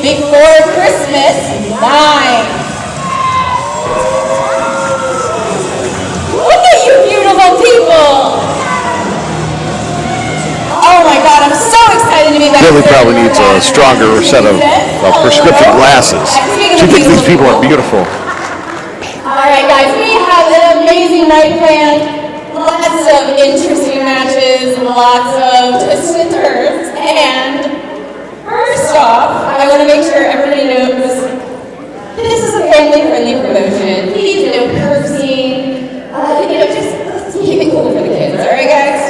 before Christmas 9. Look at you beautiful people! Oh my God, I'm so excited to be back. Billy probably needs a stronger set of prescription glasses. She thinks these people are beautiful. Alright guys, we have an amazing night planned. Lots of interesting matches, lots of twists and turns, and first off, I want to make sure everybody knows this is a family-friendly promotion. Please no cursing, just keep it cool for the kids, alright guys?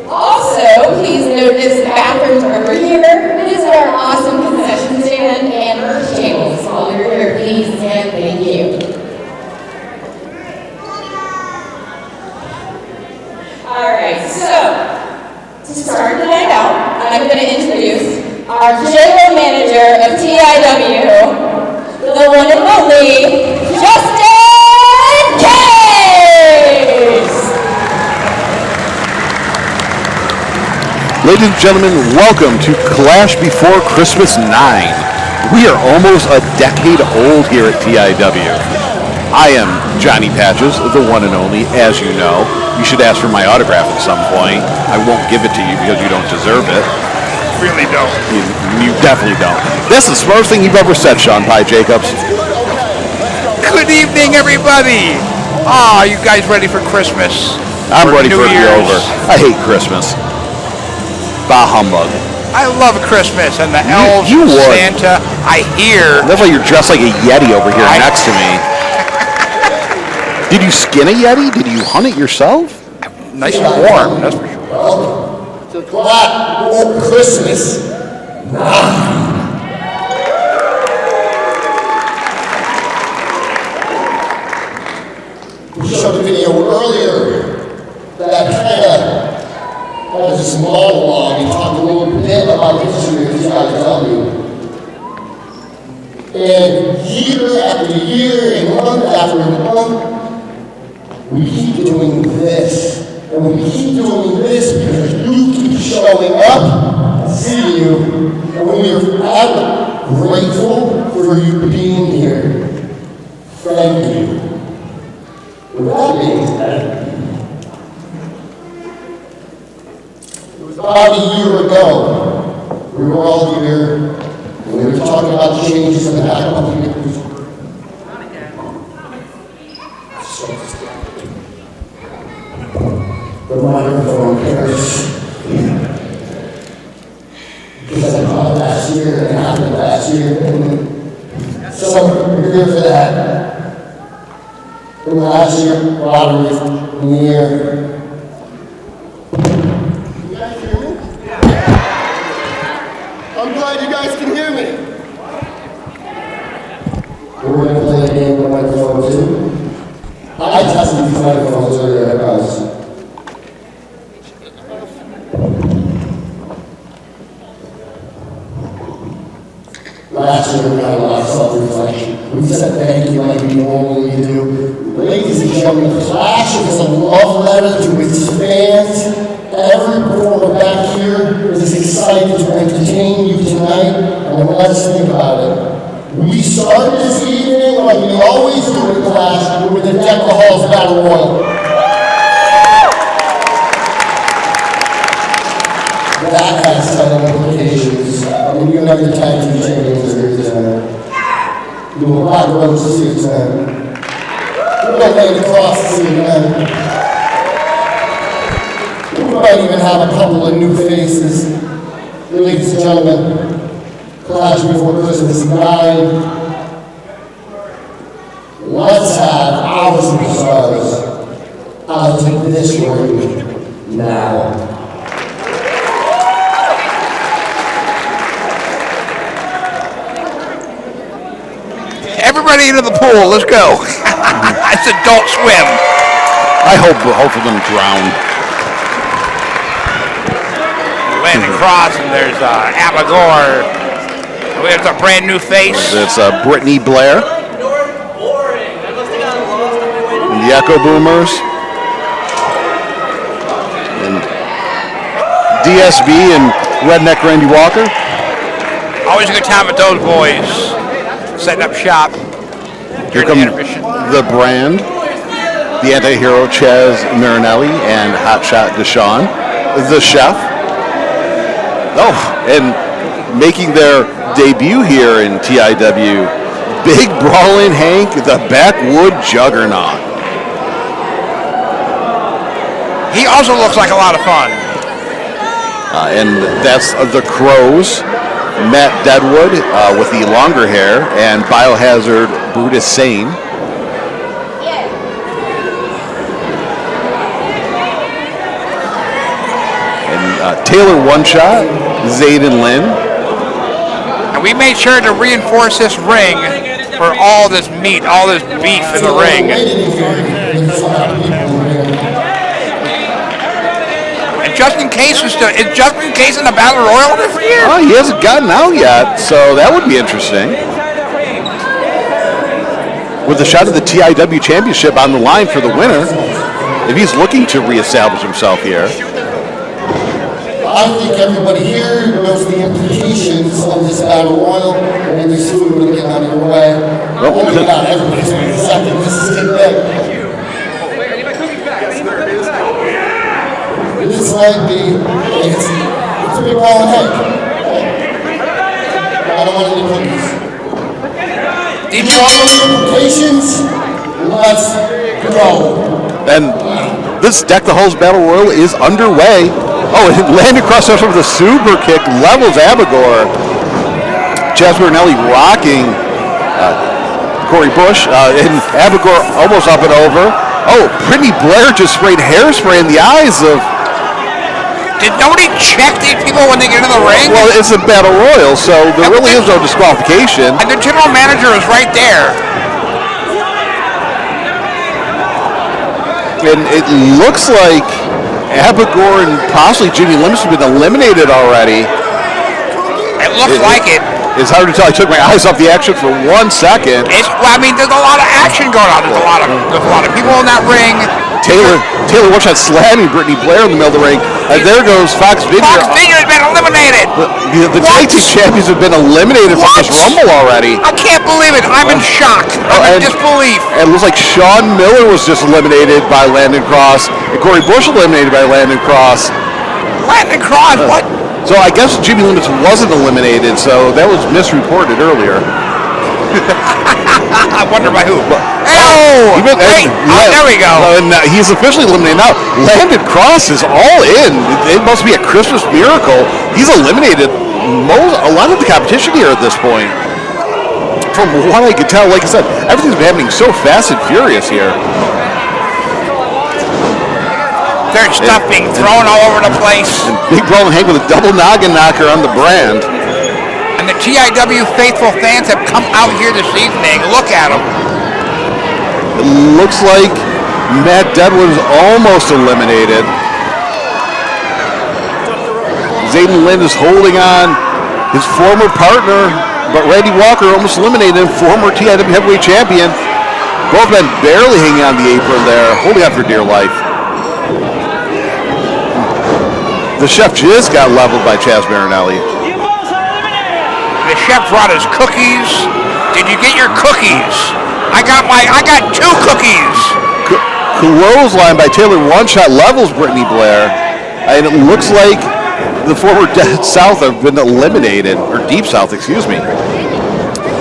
Also, please notice the bathrooms are over here. Visit our awesome concession stand and merch tables while you're here, please, and thank you. Alright, so, to start the night out, I'm going to introduce our general manager of TIW, the one and only, Justin Case! Ladies and gentlemen, welcome to Clash Before Christmas 9. We are almost a decade old here at TIW. I am Johnny Patches, the one and only, as you know. You should ask for my autograph at some point. I won't give it to you because you don't deserve it. Really don't. You definitely don't. This is the smartest thing you've ever said, Sean Pye Jacobs. Good evening, everybody. Ah, you guys ready for Christmas? I'm ready New for it to be Year's? over. I hate Christmas. Bah humbug. I love Christmas and the elves you and would. Santa. I hear. That's why you're dressed like a Yeti over here next to me. Did you skin a Yeti? Did you hunt it yourself? Nice and warm, that's for sure. Welcome to Clash Before Christmas 9. We showed a video earlier that kind of had this monologue and talked a little bit about the history of TIW. And year after year and month after month, we keep doing this. And we keep doing this because you keep showing up, see you, and we are grateful for you being here. Thank you. With that being said, it was about a year ago, we were all here, and we were talking about the changes in the back of the years. The microphone Parish. Because I caught it last year and happened last year, and so we're here for that. And last year, lottery in the air. You guys hear me? I'm glad you guys can hear me. We're going to play a game with microphone too. I tested these microphones earlier at house. Last year we had a lot of self-reflection. We said thank you like we normally do. Ladies and gentlemen, the Clash is a love letter to its fans. Every performer back here is excited to entertain you tonight, and let's think about it. We started this evening like we always do at Clash with the Deck the Halls Battle Royal. That has several implications. And you know your tag team champions are here tonight. You will rock Roze to see you tonight. We're going to lay the Kross to see you tonight. We might even have a couple of new faces. Ladies and gentlemen, Clash Before Christmas 9. Let's have our superstars. I'll take this ring now. Everybody into the pool, let's go. It's Adult Swim. I hope both of them drown. Landon Kross, and there's Abigor. There's a brand new face. It's Brittany Blair. And the EchoBoomers. And DSB and Redneck Randy Walker. Always a good time with those boys. Setting up shop. Here come the brand, the anti-hero Chaz Marinelli and Hotshot Deshawn, the chef. Oh, and making their debut here in TIW, Big Brawling Hank, the Backwood Juggernaut. He also looks like a lot of fun. And that's the Kross, Matt Deadwood with the longer hair, and Biohazard Brutus Sane. And Taylor OneShot, Zeiden Lynne. And we made sure to reinforce this ring for all this meat, all this beef in the ring. Just in case, is just in case in the Battle Royal this year? Oh, he hasn't gotten out yet, so that would be interesting. With a shot at the TIW Championship on the line for the winner, if he's looking to reestablish himself here. I think everybody here knows the implications of this Battle Royal and this food will get out of your way. Well, not everybody's going to second. This is getting big. This might be, it's a big ball of hay. I don't want any cookies. These are all the implications. Let's go. And this Deck the Halls Battle Royal is underway. Oh, and Landon Kross over the super kick, levels Abigor. Chaz Marinelli rocking Corey Bush, and Abigor almost up and over. Oh, Brittany Blair just sprayed hairspray in the eyes of... Did nobody check these people when they get into the ring? Well, it's a Battle Royal, so there really is no disqualification. And the general manager is right there. And it looks like Abigor and possibly Jimmy Limbs have been eliminated already. It looks like it. It's hard to tell. I took my eyes off the action for 1 second. I mean, there's a lot of action going on. There's a lot of people in that ring. Taylor OneShot slamming Brittany Blair in the middle of the ring. And there goes Fox Vineyard. Fox Vineyard has been eliminated. The tag team champions have been eliminated from this Rumble already. I can't believe it. I'm in shock. I'm in disbelief. And it looks like Sean Miller was just eliminated by Landon Kross. And Corey Bush eliminated by Landon Kross. Landon Kross, what? So I guess Jimmy Limits wasn't eliminated, so that was misreported earlier. I wonder by who. There we go. And he's officially eliminated now. Landon Kross is all in. It must be a Christmas miracle. He's eliminated a lot of the competition here at this point. From what I could tell, like I said, everything's been happening so fast and furious here. There's stuff being thrown all over the place. And Big Brawling Hank with a double noggin knocker on the brand. And the TIW faithful fans have come out here this evening. Look at them. It looks like Matt Deadwood is almost eliminated. Zeiden Lynne is holding on his former partner, but Randy Walker almost eliminated him, former TIW heavyweight champion. Both men barely hanging on the apron there, holding on for dear life. The chef just got leveled by Chaz Marinelli. The chef brought his cookies. Did you get your cookies? I got 2 cookies. Clothesline by Taylor OneShot levels Brittany Blair. And it looks like the former Dead South have been eliminated, or Deep South, excuse me.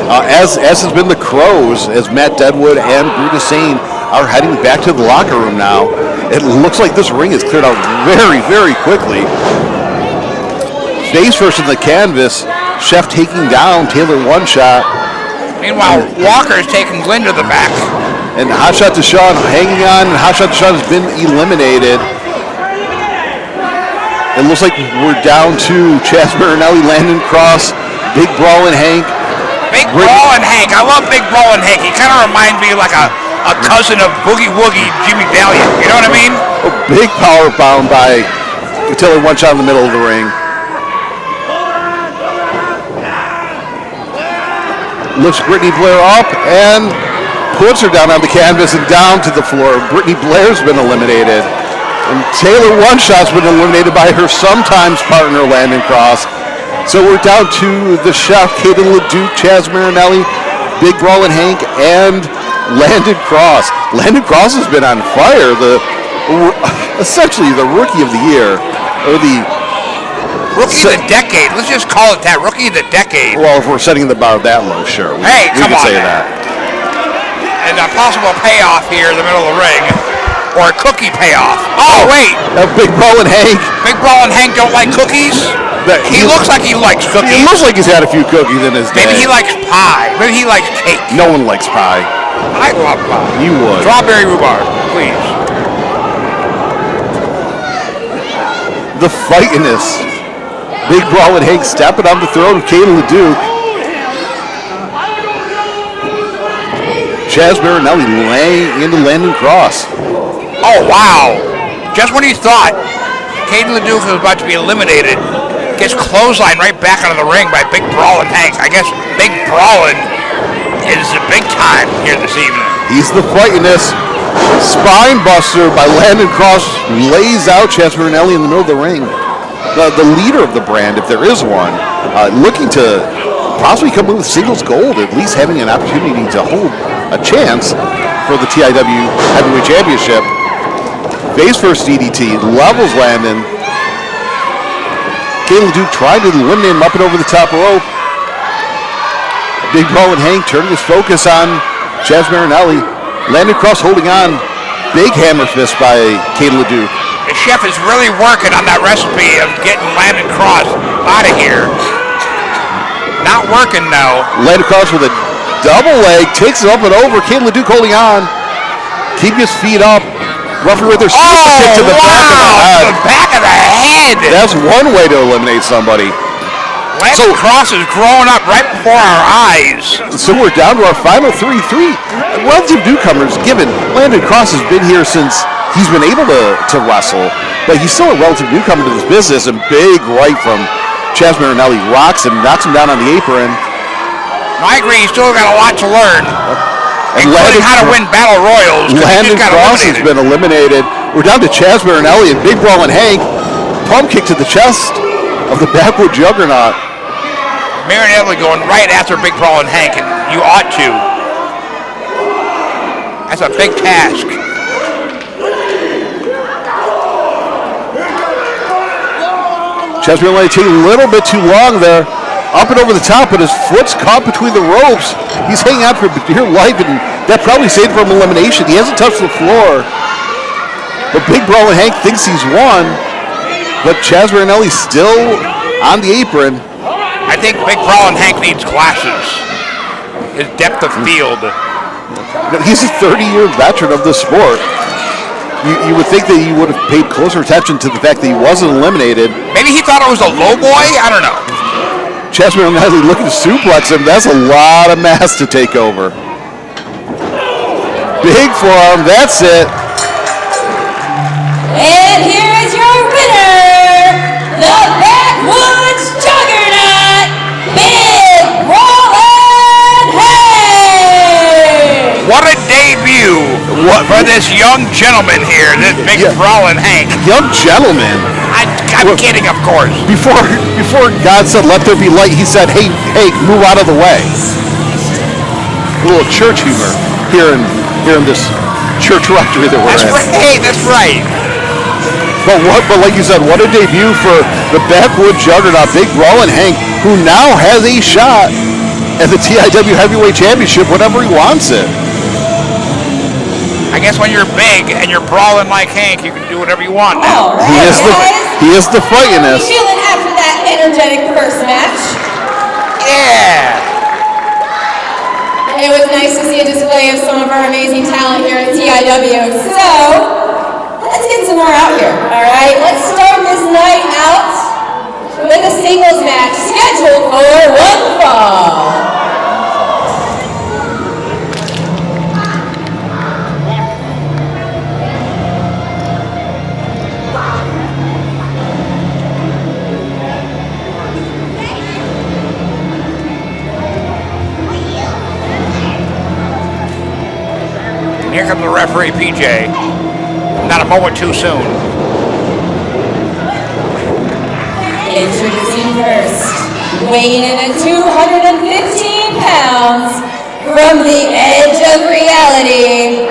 As has been the Kross, as Matt Deadwood and Brutus Sane are heading back to the locker room now. It looks like this ring is cleared out very, very quickly. Face first in the canvas, Chef taking down Taylor OneShot. Meanwhile, Walker is taking Glenn to the back. And Hotshot Deshawn hanging on, and Hotshot Deshawn has been eliminated. It looks like we're down to Chaz Marinelli, Landon Kross, Big Brawling Hank. Big Brawling Hank. I love Big Brawling Hank. He kind of reminds me of like a cousin of Boogie Woogie, Jimmy Valiant. You know what I mean? A big power bomb by Taylor OneShot in the middle of the ring. Lifts Brittany Blair up and puts her down on the canvas and down to the floor. Brittany Blair's been eliminated. And Taylor OneShot's been eliminated by her sometimes partner, Landon Kross. So we're down to the chef, Kaden, LaDuke, Chaz Marinelli, Big Brawlin' Hank, and Landon Kross. Landon Kross has been on fire. Essentially the rookie of the year, or the rookie of the decade. Let's just call it that. Rookie of the decade. Well, if we're setting the bar that low, sure. We Come can on, say man. that. And a possible payoff here in the middle of the ring. Or a cookie payoff. Oh, wait. Big Brawlin' Hank. Big Brawlin' Hank don't like cookies? He looks like he likes cookies. He looks like he's had a few cookies in his day. Maybe he likes pie. Maybe he likes cake. No one likes pie. I love pie. You would. Strawberry rhubarb, please. The fightiness. Big Brawlin' Hank stepping on the throat of Kaden LaDuke. Chaz Marinelli laying into Landon Kross. Oh, wow. Just when you thought Kaden LaDuke was about to be eliminated, gets clotheslined right back out of the ring by Big Brawlin' Hank. I guess Big Brawlin' is the big time here this evening. He's the fightiness. Spine buster by Landon Kross lays out Chaz Marinelli in the middle of the ring. The leader of the brand, if there is one, looking to possibly come in with singles gold, at least having an opportunity to hold a chance for the TIW Heavyweight Championship. Face first DDT, levels Landon. Kaden LaDuke tried to eliminate him up and over the top rope. Big Brawlin' Hank turning his focus on Chaz Marinelli. Landon Kross holding on. Big hammer fist by Kaden LaDuke. The chef is really working on that recipe of getting Landon Kross out of here. Not working though. Landon Kross with a double leg, takes it up and over. Kaden LaDuke holding on. Keep his feet up. Referee right there, super kick to the back of the head. To the back of the head. That's one way to eliminate somebody. Landon Kross is growing up right before our eyes. So we're down to our final 3 relative newcomers, given Landon Kross has been here since he's been able to wrestle, but he's still a relative newcomer to this business, and big right from Chaz Marinelli rocks him, knocks him down on the apron. I agree, he's still got a lot to learn. And including how to win battle royals. Landon Kross has been eliminated. We're down to Chaz Marinelli and Big Brawlin' Hank. Pump kick to the chest of the backwood juggernaut. Marinelli going right after Big Brawlin' Hank, and you ought to. That's a big task. Chaz Marinelli taking a little bit too long there. Up and over the top, but his foot's caught between the ropes. He's hanging out for dear life, and that probably saved him from elimination. He hasn't touched the floor. But Big Brawlin' Hank thinks he's won, but Chaz Marinelli's still on the apron. I think Big Brawlin' Hank needs glasses. His depth of field. He's a 30-year veteran of the sport. You would think that he would have paid closer attention to the fact that he wasn't eliminated. Maybe he thought it was a low boy? I don't know. Chaz Marinelli looking to suplex him. That's a lot of mass to take over. Big forearm, that's it. And here is your winner, the Backwoods Juggernaut, Big Brawlin' Hank! What a debut for this young gentleman here, this Big Brawlin' Hank. Young gentleman. I'm kidding, of course. Before God said, let there be light, he said, hey, move out of the way. A little church humor here in this church rectory that we're in. That's right. But like you said, what a debut for the backwood juggernaut, Big Brawlin' Hank, who now has a shot at the TIW Heavyweight Championship whenever he wants it. I guess when you're big and you're brawling like Hank, you can do whatever you want now. All right, he is the fightiness. How you feeling after that energetic first match? Yeah. It was nice to see a display of some of our amazing talent here at TIW. So, let's get some more out here, all right? Let's start this night out with a singles match scheduled for one fall. Here comes the referee, PJ. Not a moment too soon. Introducing first, weighing in at 215 pounds, from the edge of reality,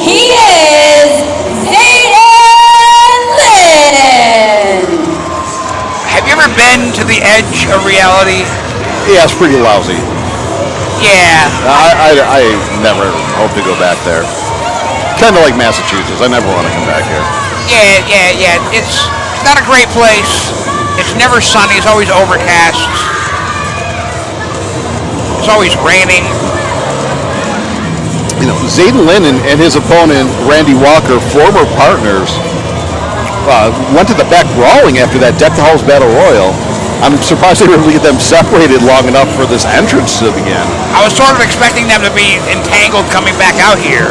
he is Zeiden. Have you ever been to the edge of reality? Yeah, it's pretty lousy. Yeah. I never hope to go back there. Kind of like Massachusetts. I never want to come back here. Yeah. It's not a great place. It's never sunny. It's always overcast. It's always raining. You know, Zeiden Lynne and his opponent, Randy Walker, former partners, went to the back brawling after that Deck the Halls Battle Royal. I'm surprised they were able to get them separated long enough for this entrance to begin. I was sort of expecting them to be entangled coming back out here.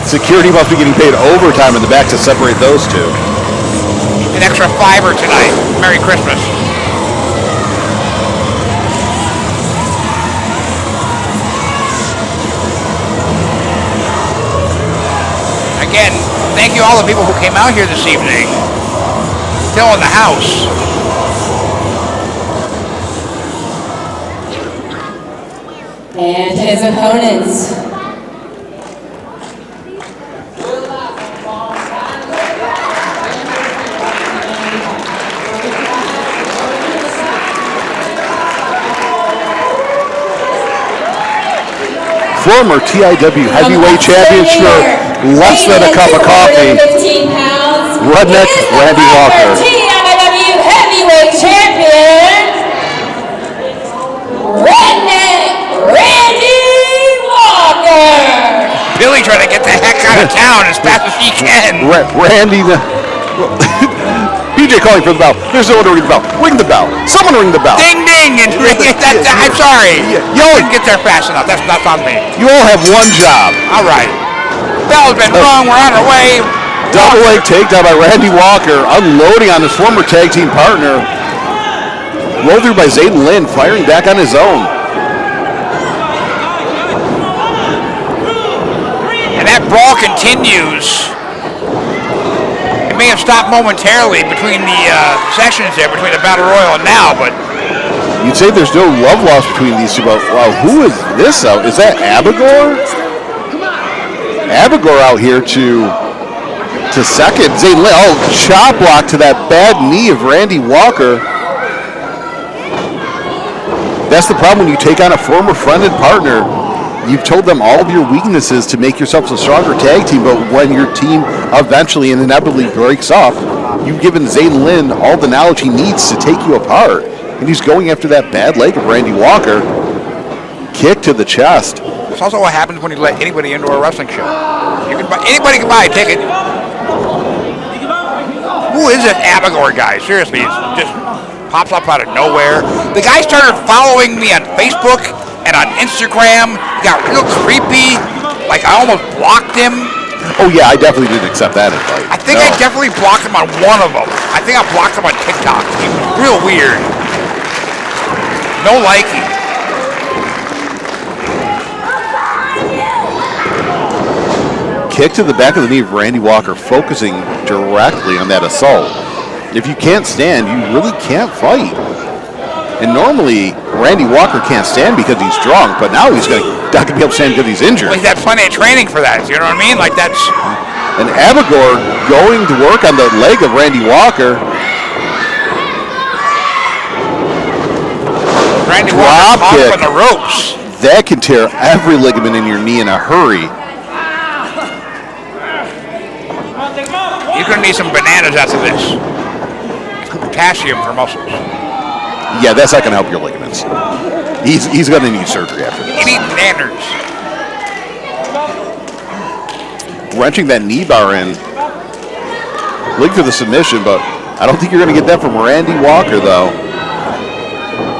Security must be getting paid overtime in the back to separate those two. An extra $5 tonight. Merry Christmas. Again, thank you all the people who came out here this evening. Still in the house. And his opponents. Former TIW heavyweight champion for less than a cup of coffee, Redneck Randy Walker. TIW heavyweight champion, Redneck Randy Walker. Billy trying to get the heck out of town as fast as he can. Randy, PJ calling for the bell. There's no one to ring the bell. Ring the bell. Someone ring the bell. Ding ding! And I'm sorry. You didn't get there fast enough. That's on me. You all have one job. All right. Bell's been rung. We're on our way. Double leg takedown by Randy Walker, unloading on his former tag team partner. Rolled through by Zeiden Lynne, firing back on his own. And that brawl continues. It may have stopped momentarily between the sessions there, between the Battle Royal and now, but you'd say there's no love lost between these two, but wow, who is this out? Is that Abigor? Abigor out here to second. Zeiden Lynne, chop block to that bad knee of Randy Walker. That's the problem when you take on a former friend and partner. You've told them all of your weaknesses to make yourselves a stronger tag team, but when your team eventually and inevitably breaks off, you've given Zeiden Lynne all the knowledge he needs to take you apart. And he's going after that bad leg of Randy Walker. Kick to the chest. it's also what happens when you let anybody into a wrestling show. Anybody can buy a ticket. Who is this Abigor guy? Seriously, it just pops up out of nowhere. The guy started following me on Facebook and on Instagram. He got real creepy. Like I almost blocked him. Oh yeah, I definitely didn't accept that invite. I think I definitely blocked him on one of them. I think I blocked him on TikTok. He was real weird. No liking. Kick to the back of the knee of Randy Walker, focusing directly on that assault. If you can't stand, you really can't fight. And normally, Randy Walker can't stand because he's drunk, but now he's not going to be able to stand because he's injured. Well, he's had plenty of training for that, you know what I mean? Like that's... And Abigor going to work on the leg of Randy Walker. Randy Walker caught kick. up on the ropes. That can tear every ligament in your knee in a hurry. You're going to need some bananas after this. Potassium for muscles. Yeah, that's not going to help your ligaments. He's going to need surgery after this. You need bananas. Wrenching that knee bar in. Looking for the submission, but I don't think you're going to get that from Randy Walker, though.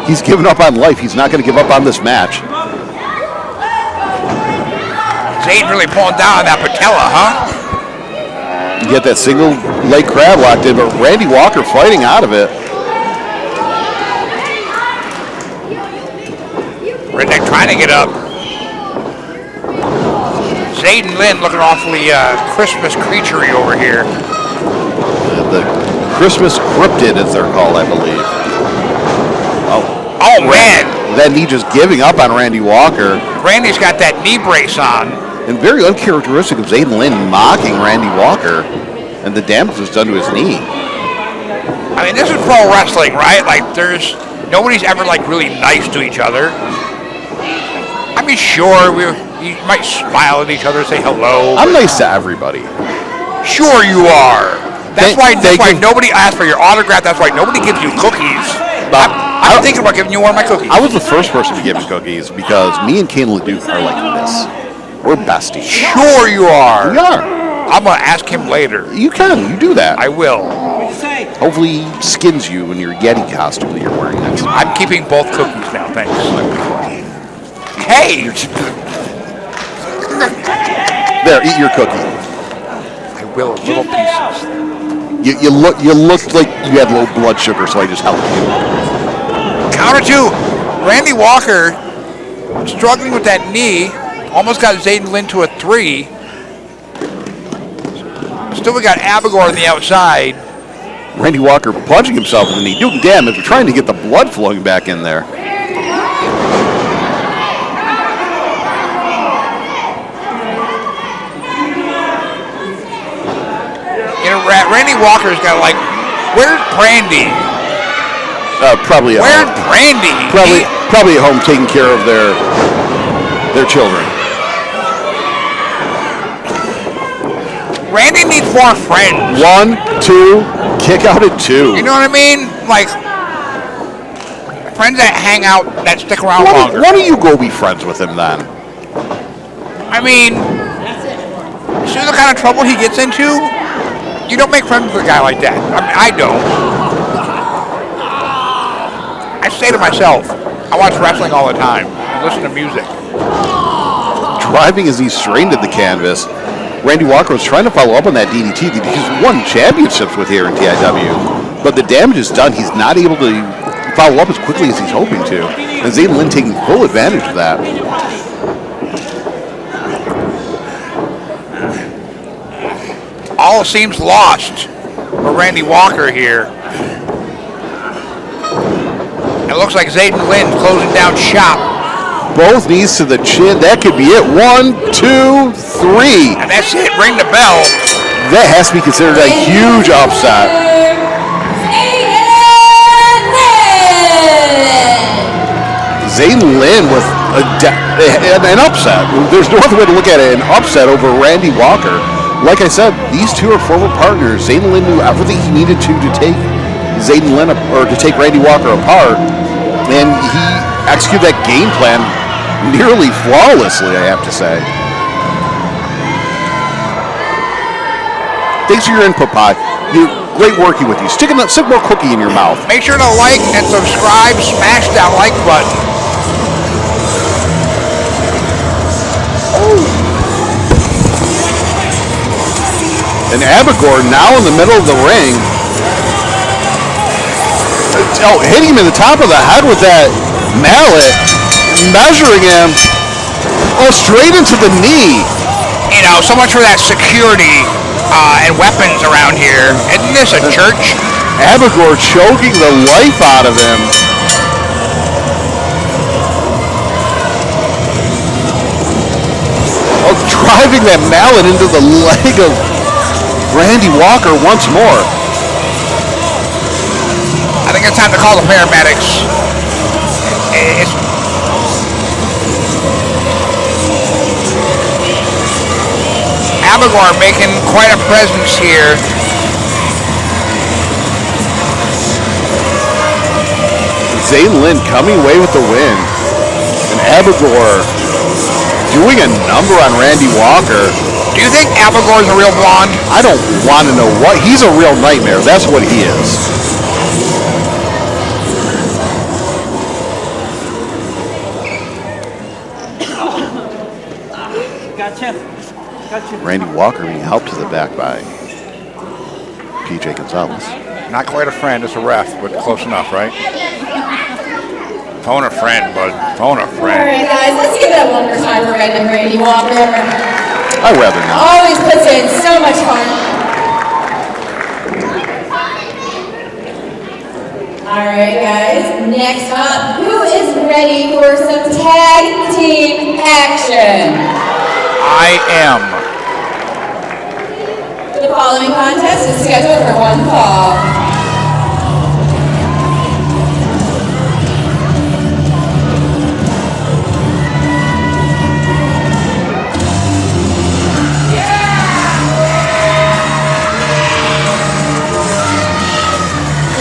He's given up on life. He's not going to give up on this match. Zeiden really pulling down on that patella, huh? You get that single leg crab locked in, but Randy Walker fighting out of it. Redneck trying to get up. Zeiden Lynne looking awfully Christmas creaturey over here. The Christmas cryptid, as they're called, I believe. Oh, man. That knee just giving up on Randy Walker. Randy's got that knee brace on. And very uncharacteristic of Zeiden Lynne mocking Randy Walker. And the damage was done to his knee. I mean, this is pro wrestling, right? Like, nobody's ever, like, really nice to each other. I mean, sure, you might smile at each other, say hello. I'm nice to everybody. Sure you are. That's why nobody asked for your autograph. That's why nobody gives you cookies. I'm thinking about giving you one of my cookies. I was the first person to give me cookies because me and Kaden LaDuke are like this. We're besties. Sure you are. We are. I'm going to ask him later. You can. You do that. I will. Hopefully he skins you in your Yeti costume that you're wearing next time. I'm keeping both cookies now, thanks. Hey! There, eat your cookie. I will, little pieces. You looked like you had low blood sugar, so I just helped you. Counter two. Randy Walker struggling with that knee. Almost got Zeiden Lynne to a 3. Still we got Abigor on the outside. Randy Walker punching himself in the knee. Doing damage, trying to get the blood flowing back in there. Randy Walker's got like, where's Brandy? Probably at Where's home. Brandy? Probably at home taking care of their children. Randy needs more friends. 1, 2, kick out at 2. You know what I mean? Like, friends that hang out, that stick around longer. Why don't you go be friends with him then? I mean, see the kind of trouble he gets into? You don't make friends with a guy like that. I mean, I don't. I say to myself, I watch wrestling all the time. I listen to music. Driving as he strained at the canvas, Randy Walker was trying to follow up on that DDT that he's won championships with here in TIW. But the damage is done. He's not able to follow up as quickly as he's hoping to. And Zeiden Lynne taking full advantage of that. All seems lost for Randy Walker here. It looks like Zeiden Lynne closing down shop. Both knees to the chin. That could be it. 1, 2, 3. And that's it. Ring the bell. That has to be considered a huge upset. Zeiden Lynne with an upset. There's no other way to look at it. An upset over Randy Walker. Like I said, these two are former partners. Zeiden Lynne knew everything he needed to take Zeiden Lynne or to take Randy Walker apart, and he executed that game plan nearly flawlessly, I have to say. Thanks for your input, Pod. Great working with you. Stick more cookie in your mouth. Make sure to like and subscribe. Smash that like button. And Abigor now in the middle of the ring. Oh, hitting him in the top of the head with that mallet. Measuring him. Oh, straight into the knee. You know, so much for that security and weapons around here. Isn't this a church? Abigor choking the life out of him. Oh, driving that mallet into the leg of Randy Walker once more. I think it's time to call the paramedics. Abigor making quite a presence here. Zeiden Lynne coming away with the win. And Abigor doing a number on Randy Walker. Do you think Abigor's a real blonde? I don't want to know what. He's a real nightmare. That's what he is. Gotcha. Randy Walker being helped to the back by PJ Gonzalez. Not quite a friend, it's a ref, but close enough, right? Phone a friend, bud. Phone a friend. All right, guys, let's give it up one more time for Randy Walker. I'd rather not. Always puts in so much fun. Alright guys, next up, who is ready for some tag team action? I am. The following contest is scheduled for one fall.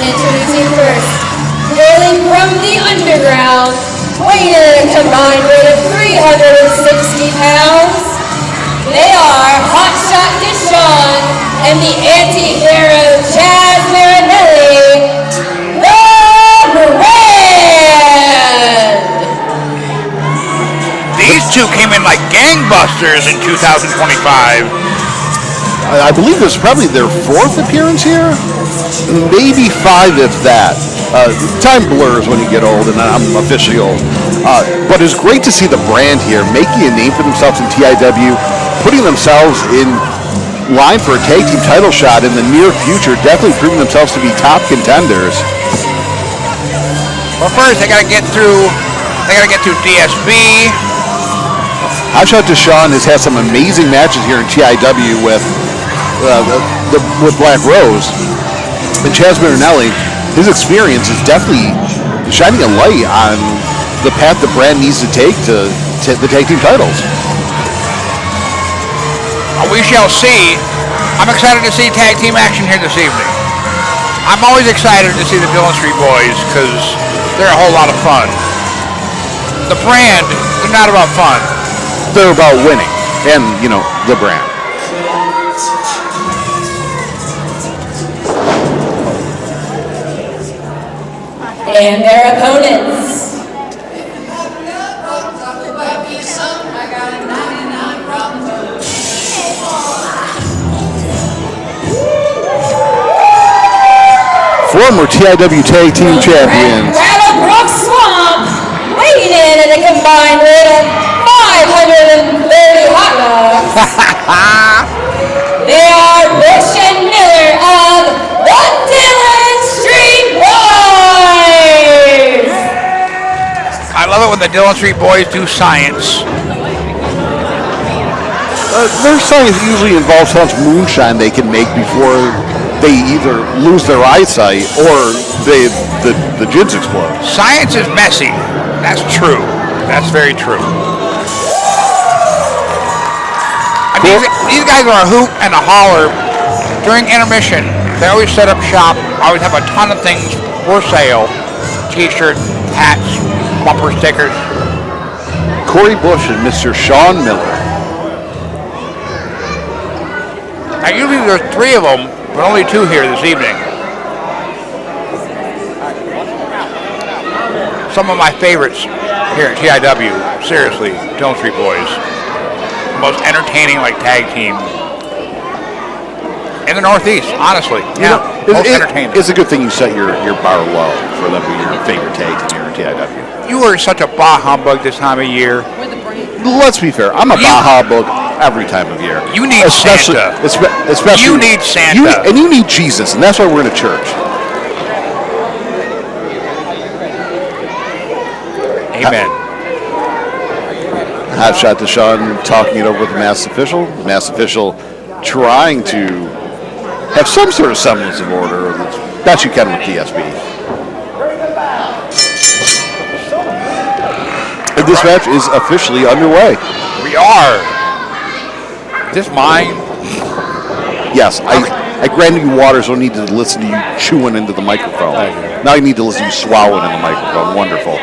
Introducing first, hailing from the underground, weighing in a combined weight of 360 pounds, they are Hotshot Deshawn and the anti-hero Chaz Marinelli, the Brand! These two came in like gangbusters in 2025. I believe this is probably their 4th appearance here. Maybe 5 if that. Time blurs when you get old, and I'm officially old. But it's great to see the Brand here making a name for themselves in TIW, putting themselves in line for a tag team title shot in the near future, definitely proving themselves to be top contenders. Well, first they gotta get through DSB. Hotshot Deshawn has had some amazing matches here in TIW with Black Roze. And Chaz Marinelli, his experience is definitely shining a light on the path the Brand needs to take to the tag team titles. We shall see. I'm excited to see tag team action here this evening. I'm always excited to see the Dillon Street Boys because they're a whole lot of fun. The Brand, they're not about fun. They're about winning, and, the Brand. And their opponents. Former TIW Tag Team Champions. Rattlebrook Swamp, weighing in at a combined weight of 530 hot dogs. They are Bush and Miller of the Dillon Street Boys. I love it when the Dillon Street Boys do science. Their science usually involves how much moonshine they can make before they either lose their eyesight or the gins explode. Science is messy. That's true. That's very true. These guys are a hoot and a holler. During intermission, they always set up shop, always have a ton of things for sale. T-shirts, hats, bumper stickers. Corey Bush and Mr. Sean Miller. Now usually there's 3 of them, but only 2 here this evening. Some of my favorites here at TIW, seriously, Dillon Street Boys. Most entertaining tag team in the Northeast, honestly. Yeah, most entertaining. It's a good thing you set your bar low for them to be your favorite tag team here in TIW. You are such a bah humbug this time of year. Let's be fair. I'm a bah humbug every time of year. You need Santa. Especially you need Santa. And you need Jesus, and that's why we're in a church. Amen. Hotshot Deshawn talking it over with the Mass Official. The Mass Official trying to have some sort of semblance of order, or as best you can with DSB. And this match is officially underway. We are. Is this mine? Yes, I granted you water, so I need to listen to you chewing into the microphone. Now you need to listen to you swallowing in the microphone. Wonderful.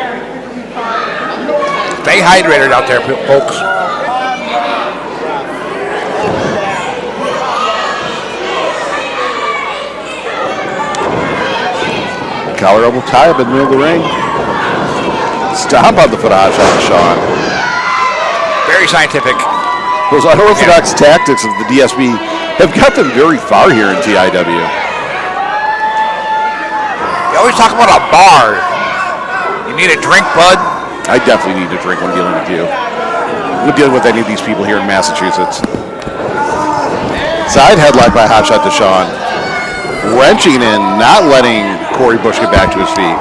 Stay hydrated out there, folks. Collar elbow tie up in the middle of the ring. Stomp on the foot of Hotshot Deshawn. Very scientific. Those unorthodox tactics of the DSB have got them very far here in TIW. You always talk about a bar. You need a drink, bud? I definitely need a drink when dealing with you. I'm dealing with any of these people here in Massachusetts. Side headlock by Hotshot Deshawn. Wrenching in, not letting Corey Bush get back to his feet.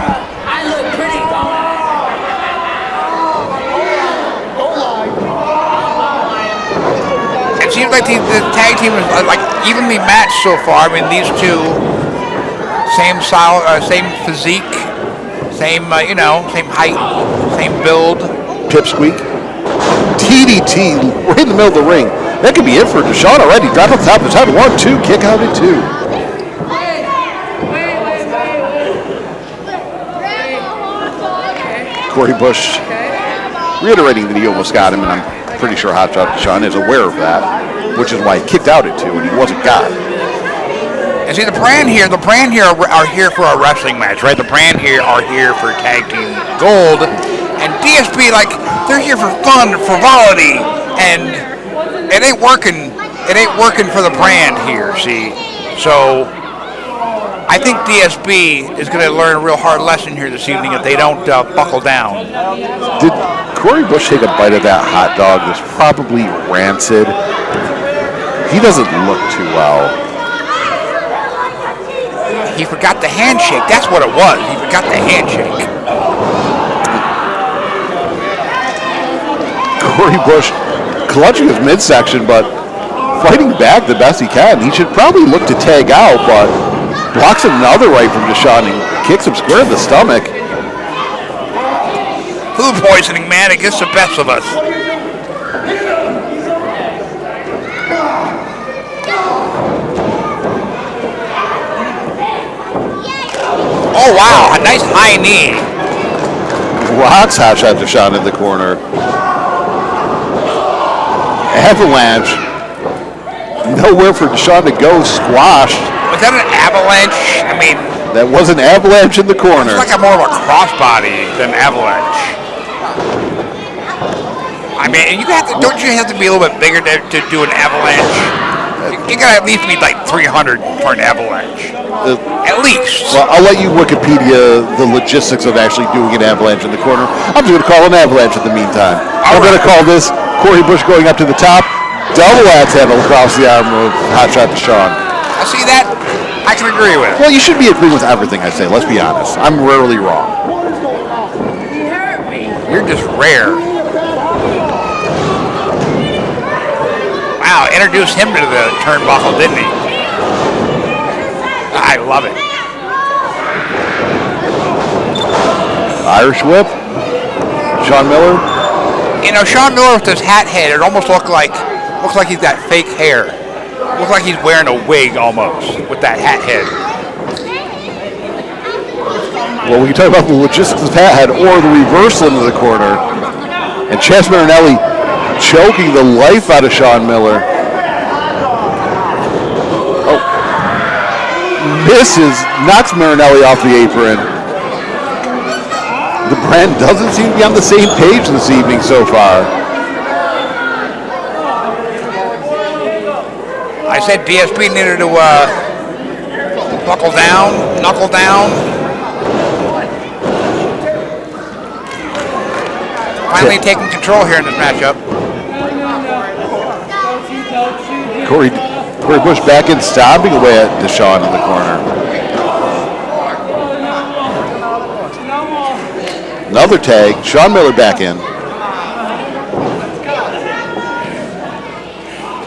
It seems like the tag team is like evenly matched so far. I mean, these two, same style, same physique, same same height, same build. Pipsqueak. DDT right in the middle of the ring. That could be it for Deshaun already. Drop on top of his head. 1-2, kick out at 2. Corey Bush reiterating that he almost got him, and I'm pretty sure Hotshot Deshaun is aware of that, which is why he kicked out at 2 and he wasn't got. And see, the brand here are here for a wrestling match, right? The brand here are here for tag team gold, and DSP, like, they're here for fun, frivolity, and it ain't working. It ain't working for the brand here. See, so I think DSP is going to learn a real hard lesson here this evening if they don't buckle down. Did Corey Bush take a bite of that hot dog that's probably rancid? He doesn't look too well. He forgot the handshake. That's what it was. He forgot the handshake. Corey Bush clutching his midsection, but fighting back the best he can. He should probably look to tag out, but blocks another right from Deshaun and kicks him square in the stomach. Food poisoning, man. It gets the best of us. Oh, wow. A nice high knee. Rocks Hotshot Deshaun in the corner. Avalanche. Nowhere for Deshaun to go. Squashed. Was that an avalanche? I mean, that was an avalanche in the corner. It's like more of a crossbody than avalanche. I mean, don't you have to be a little bit bigger to do an avalanche? You gotta at least be like 300 for an avalanche. At least. Well, I'll let you Wikipedia the logistics of actually doing an avalanche in the corner. I'm just going to call an avalanche in the meantime. I'm going to call this Corey Bush going up to the top. Double axe handle across the arm of Hotshot Deshaun. I see that. I can agree with it. Well, you should be agreeing with everything I say. Let's be honest. I'm rarely wrong. You're just rare. Wow, introduced him to the turnbuckle, didn't he? I love it. Irish whip. Sean Miller. You know, Sean Miller with his hat head, it almost looks like he's got fake hair. Looks like he's wearing a wig almost with that hat head. Well, we can talk about the logistics of hat head or the reversal into the corner. And Chance Marinelli choking the life out of Sean Miller. Oh. Misses, knocks Marinelli off the apron. The brand doesn't seem to be on the same page this evening so far. I said DSP needed to knuckle down. Finally taking control here in this matchup. Corey Bush back in, stomping away at Deshaun in the corner. Another tag. Sean Miller back in.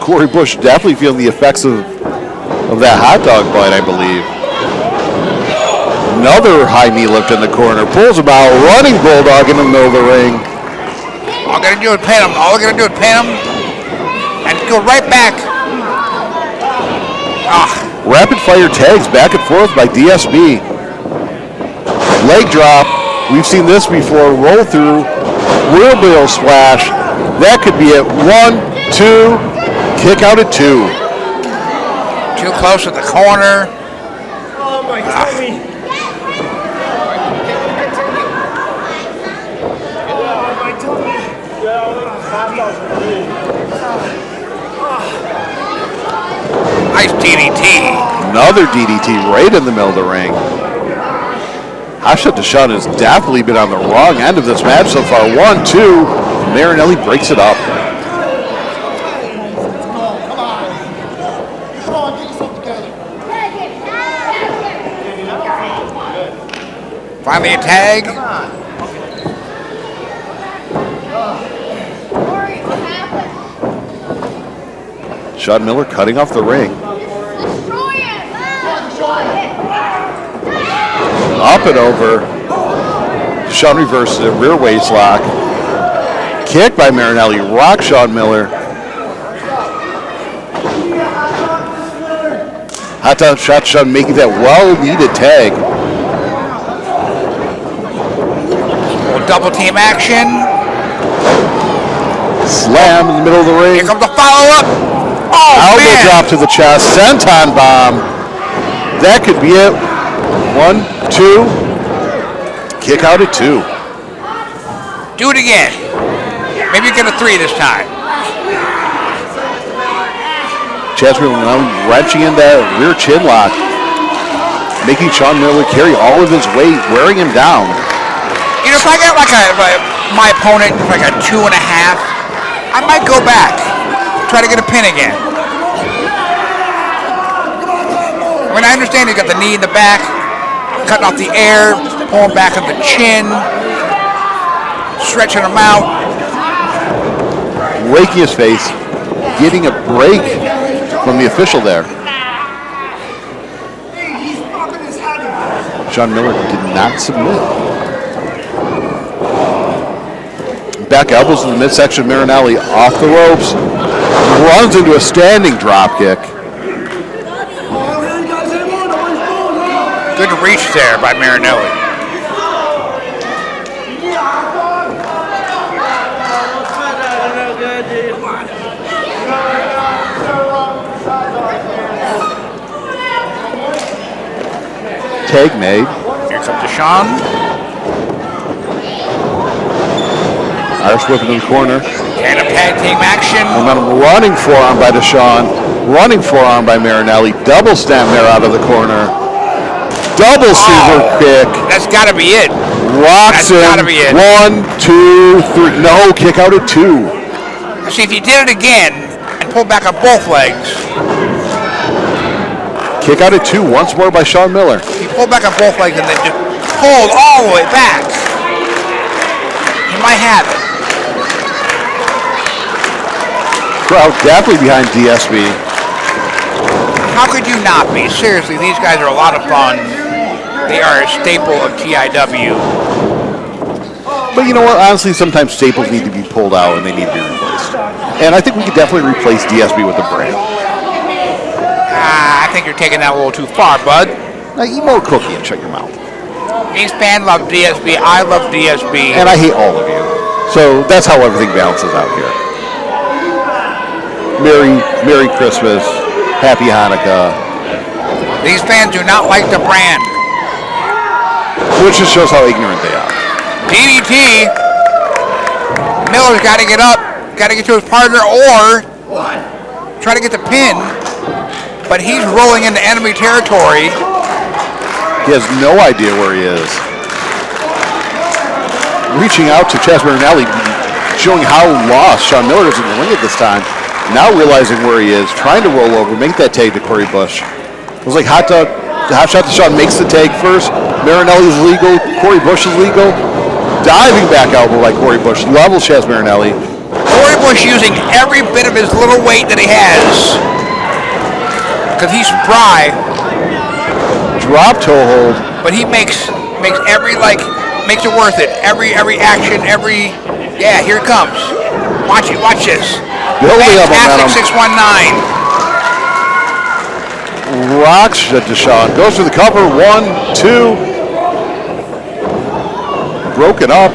Corey Bush definitely feeling the effects of that hot dog bite, I believe. Another high knee lift in the corner. Pulls him out. Running bulldog in the middle of the ring. All they're gonna do is pin him. And go right back. Rapid fire tags back and forth by DSB. Leg drop. We've seen this before. Roll through. Real barrel splash. That could be it. 1, 2. Kick out at 2. Too close at the corner. Oh my God. Nice DDT. Another DDT right in the middle of the ring. Hotshot Deshaun has definitely been on the wrong end of this match so far. 1, 2. Marinelli breaks it up. Finally a tag. Sean Miller cutting off the ring. Up and over. Sean reverses it, rear waist lock. Kick by Marinelli, rock Sean Miller. Hot down shot, Sean making that well-needed tag. Double team action. Slam in the middle of the ring. Here comes the follow-up. Oh, Elbow man. drop to the chest. Senton bomb. That could be it. 1, 2. Kick out at 2. Do it again. Maybe get a 3 this time. Chasper now wrenching in that rear chin lock. Making Sean Miller carry all of his weight, wearing him down. You know, if I got like my opponent like a 2.5, I might go back, try to get a pin again. I mean, I understand you got the knee in the back, cutting off the air, pulling back on the chin, stretching him out. Raking his face, getting a break from the official there. Sean Miller did not submit. Back elbows in the midsection. Marinelli off the ropes. Runs into a standing drop kick. Good reach there by Marinelli. Tag made. Here comes Deshaun. Irish whip in the corner. And a tag team action. Momentum running forearm by Deshaun. Running forearm by Marinelli. Double slam there out of the corner. Double super kick. That's got to be it. Rocks That's gotta him. be it. 1, 2, 3. No, kick out at 2. See, if he did it again and pulled back on both legs, Kick out at 2 once more by Sean Miller. he pulled back on both legs and then just pulled all the way back, he might have it. Crowd definitely behind DSB. How could you not be? Seriously, these guys are a lot of fun. They are a staple of TIW. But you know what? Honestly, sometimes staples need to be pulled out and they need to be replaced. And I think we could definitely replace DSB with a brand. I think you're taking that a little too far, bud. Now eat more cookie and shut your mouth. These fans love DSB. I love DSB. And I hate all of you. So that's how everything balances out here. Merry Christmas. Happy Hanukkah. These fans do not like the brand. Which just shows how ignorant they are. DDT. Miller's got to get up, got to get to his partner, or try to get the pin. But he's rolling into enemy territory. He has no idea where he is. Reaching out to Chas Marinelli, showing how lost Sean Miller is in the ring at this time. Now realizing where he is, trying to roll over, make that tag to Corey Bush. It was like hot shot to Sean, makes the tag first. Marinelli's legal, Corey Bush is legal. Diving back elbow by Corey Bush, levels Chas Marinelli. Corey Bush using every bit of his little weight that he has. Because he's spry. Drop toe hold. But he makes every, makes it worth it. Every action, yeah, here it comes. Watch it, watch this. Building up momentum. Fantastic 619. Rocks Deshaun. Goes for the cover. 1, 2. Broken up.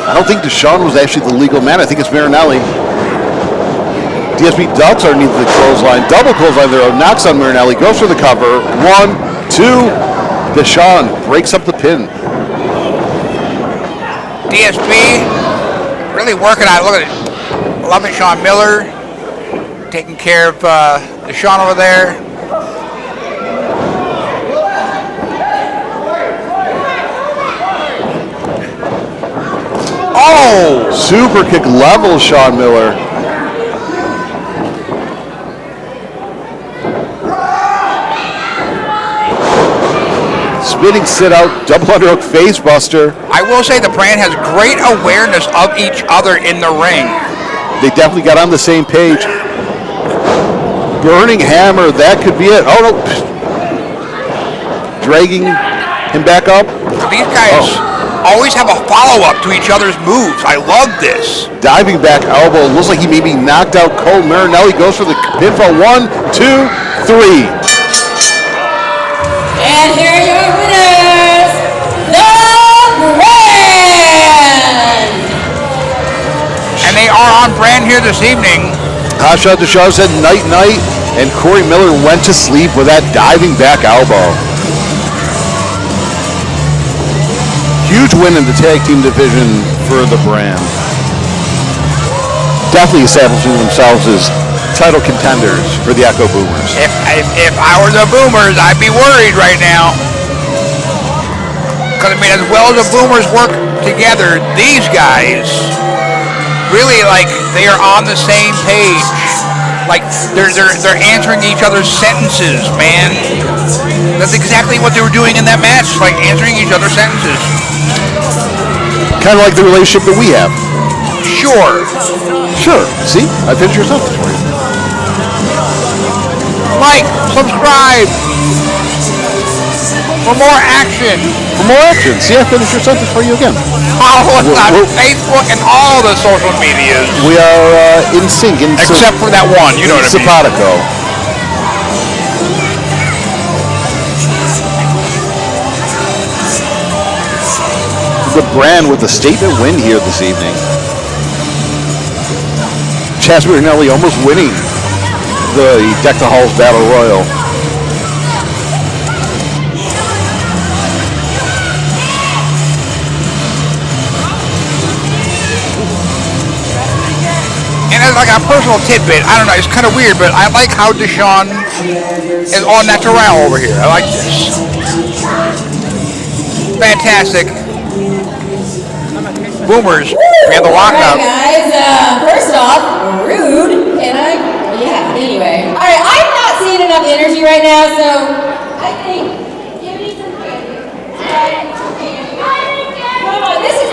I don't think Deshaun was actually the legal man. I think it's Marinelli. DSB ducks underneath the clothesline. Double clothesline there. Knocks on Marinelli. Goes for the cover. 1, 2. Deshaun breaks up the pin. DSB really working on it. Look at it. Love it, Sean Miller. Taking care of Deshaun over there. Oh! Super kick levels Sean Miller. spinning sit out, double underhook face buster. I will say the brand has great awareness of each other in the ring. They definitely got on the same page. Burning hammer, that could be it. Oh no. Dragging him back up. These guys always have a follow-up to each other's moves. I love this. Diving back elbow. Looks like he maybe knocked out Cole Marinelli. Goes for the pinfall. 1, 2, 3. And here are your winners, the Brand! And they are on brand here this evening. Hasha Deshar said night night, and Corey Miller went to sleep with that diving back elbow. Huge win in the tag team division for the Brand. Definitely establishing themselves as title contenders for the EchoBoomers. If I were the Boomers, I'd be worried right now. Because, I mean, as well as the Boomers work together, these guys really, like, they are on the same page. Like, they're answering each other's sentences, man. That's exactly what they were doing in that match, like answering each other's sentences. Kind of like the relationship that we have. Sure. Sure. See? I finished your sentence for you. Like, subscribe for more action. For more action. See, I finished your sentence for you again. Follow us on Facebook and all the social medias. We are in sync. Except for that one, you know what I mean. Simpatico. The Brand with a statement win here this evening. Chaz Marinelli almost winning the Deck the Halls Battle Royal. And as like a personal tidbit, I don't know, it's kind of weird, but I like how Deshaun is all natural over here. I like this. Fantastic. Boomers, we have the lockout. Alright guys, first off, rude, anyway. Alright, I'm not seeing enough energy right now, so I think, give me some candy. Come on, this is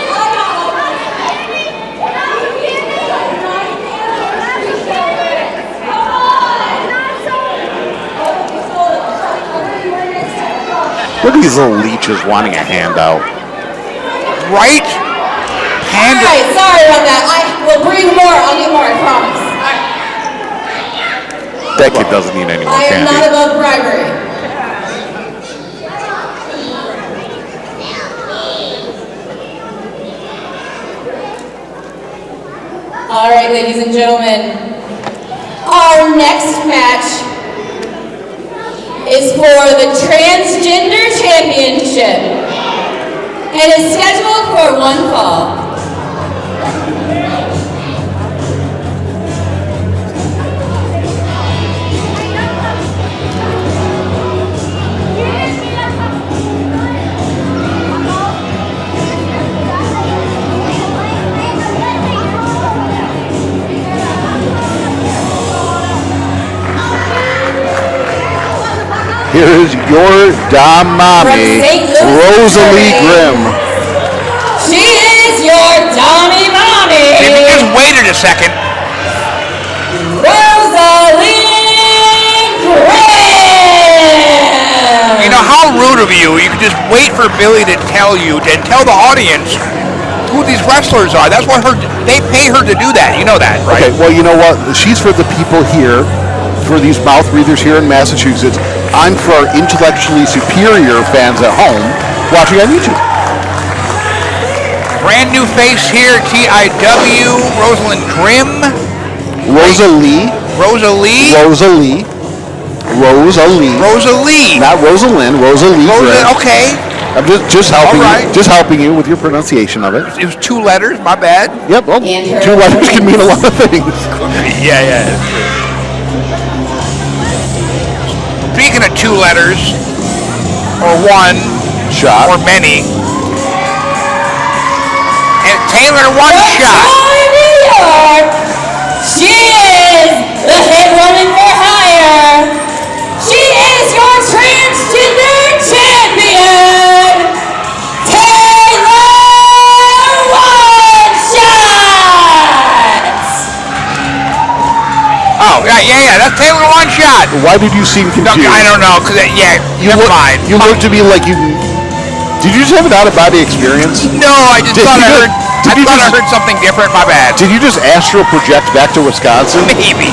Look at these little leeches wanting a handout. Right? Alright, sorry about that. I will bring more. I'll get more, I promise. That kid doesn't need any more I am candy. not above bribery. Alright, ladies and gentlemen. Our next match is for the Transgender Championship and is scheduled for one fall. Here is your Damami, Rosaleen Grimm. She is your Dommy Mommy. If you just waited a second. Rosaleen Grimm. You know, how rude of you. You could just wait for Billy to tell you, to tell the audience who these wrestlers are. That's what they pay her to do that. You know that, right? Okay, well, you know what? She's for the people here, for these mouth breathers here in Massachusetts. I'm for our intellectually superior fans at home watching on YouTube. Brand new face here, TIW, Rosaleen Grimm. Rosaleen. Rosaleen. Not Rosaleen. Rosaleen. Okay. I'm just helping All right. you. Just helping you with your pronunciation of it. It was 2 letters, my bad. Yep. Well, 2 letters can mean a lot of things. Yeah. Speaking of 2 letters, or 1, Shot. or many, and Taylor OneShot. New York. She is the head woman for hire. She is your Transgender Champion. Oh, yeah. That's Taylor OneShot. Why did you seem No, confused? I don't know. Never mind. You looked to me like you. Did you just have an out-of-body experience? No, I just thought I heard something different. My bad. Did you just astral project back to Wisconsin? Maybe.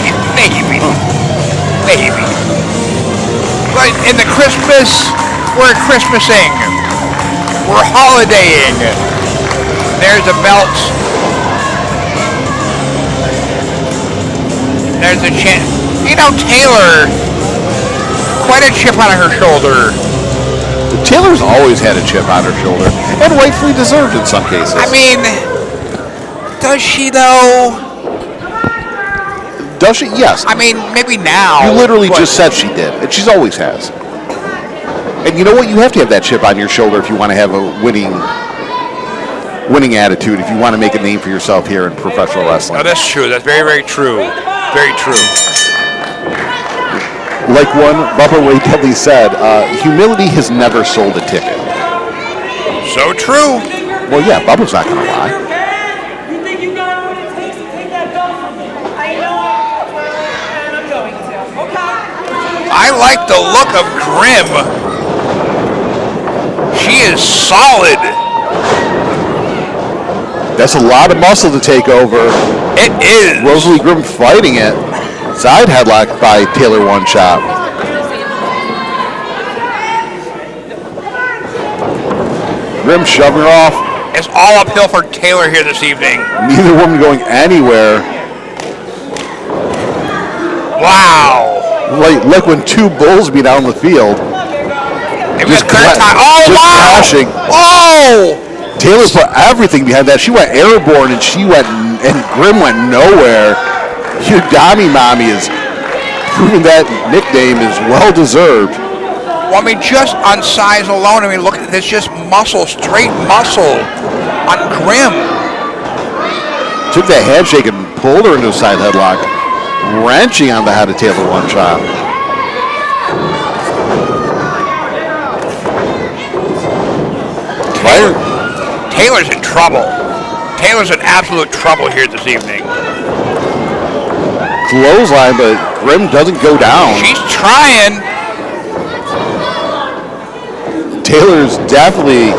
But in the Christmas, we're Christmasing. We're holidaying. There's a belt. There's a chin. You know, Taylor, quite a chip on her shoulder. Taylor's always had a chip on her shoulder, and rightfully deserved in some cases. I mean, does she though? Does she? Yes. I mean, maybe now. You literally just said she did, and she's always has. And you know what? You have to have that chip on your shoulder if you want to have a winning attitude, if you want to make a name for yourself here in professional wrestling. Oh, that's true. That's very, very true. Very true. Like one Bubba Ray Dudley said, humility has never sold a ticket. So true. Well, yeah, Bubba's not going to lie. You think you got what it takes to take that belt from me? I know, and I'm going to. Okay. I like the look of Grimm. She is solid. That's a lot of muscle to take over. It is. Rosaleen Grimm fighting it. Side headlock by Taylor OneShot. Grimm shoving her off. It's all uphill for Taylor here this evening. Neither woman going anywhere. Wow. Like when two bulls be down the field. It was third time. Oh, just wow. crashing. Oh. Taylor put everything behind that. She went airborne and Grimm went nowhere. Your Donnie Mommy is proving that nickname is well deserved. Well, I mean, just on size alone, I mean, look at this, just muscle, straight muscle on Grimm. Took that handshake and pulled her into a side headlock, wrenching on the head of Taylor OneShot. Taylor's in trouble. Taylor's in absolute trouble here this evening. Clothesline, but Grimm doesn't go down. She's trying. Taylor's definitely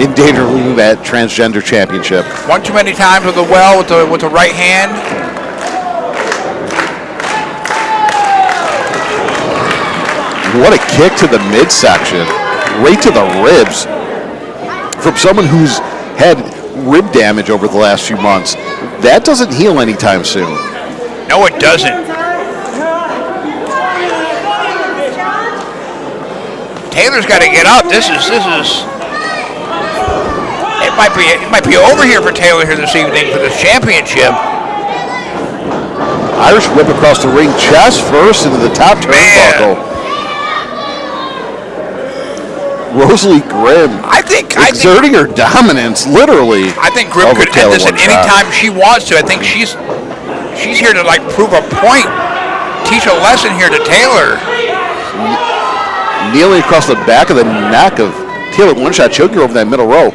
in danger of losing that Transgender championship. One too many times with the well with the right hand. What a kick to the midsection, right to the ribs. From someone who's had rib damage over the last few months, that doesn't heal anytime soon. No, it doesn't. Taylor's got to get up. This is. It might be over here for Taylor here this evening for this championship. Irish whip across the ring, chest first into the top turnbuckle. Rosaleen Grimm, exerting her dominance, literally. I think Grimm could end this at any time she wants to. I think she's here to like prove a point, teach a lesson here to Taylor. Kneeling across the back of the neck of Taylor OneShot, choking her over that middle rope.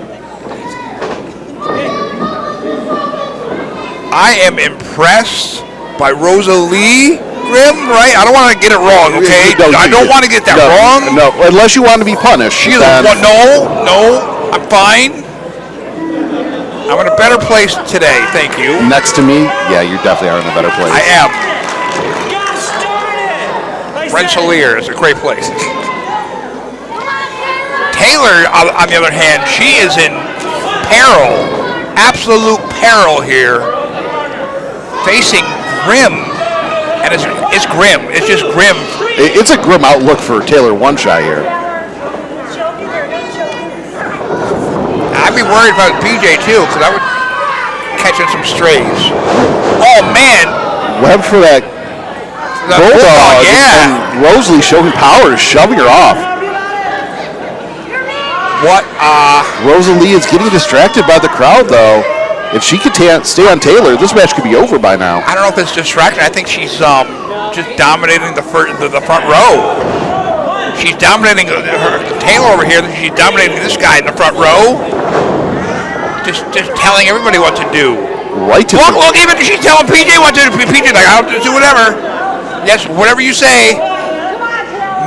I am impressed by Rosaleen Grimm, right? I don't want to get it wrong, okay? I don't want to get that wrong. No, unless you want to be punished. No, I'm fine. I'm in a better place today, thank you. Next to me, yeah, you definitely are in a better place. I am. Rensselaer is a great place. Taylor, on the other hand, she is in peril, absolute peril here, facing Grimm, and it's Grimm. It's just Grimm. It's a grim outlook for Taylor OneShot here. I'd be worried about PJ too, because I would catch in some strays. Oh man! Web for that bulldog, yeah. And Rosaleen showing power, shoving her off. What? Rosaleen is getting distracted by the crowd, though. If she could stay on Taylor, this match could be over by now. I don't know if it's distracting. I think she's just dominating the front row. She's dominating Taylor over here. She's dominating this guy in the front row. Just telling everybody what to do. right to the... Look, even she's telling PJ what to do. PJ's like, I'll just do whatever. Yes, whatever you say.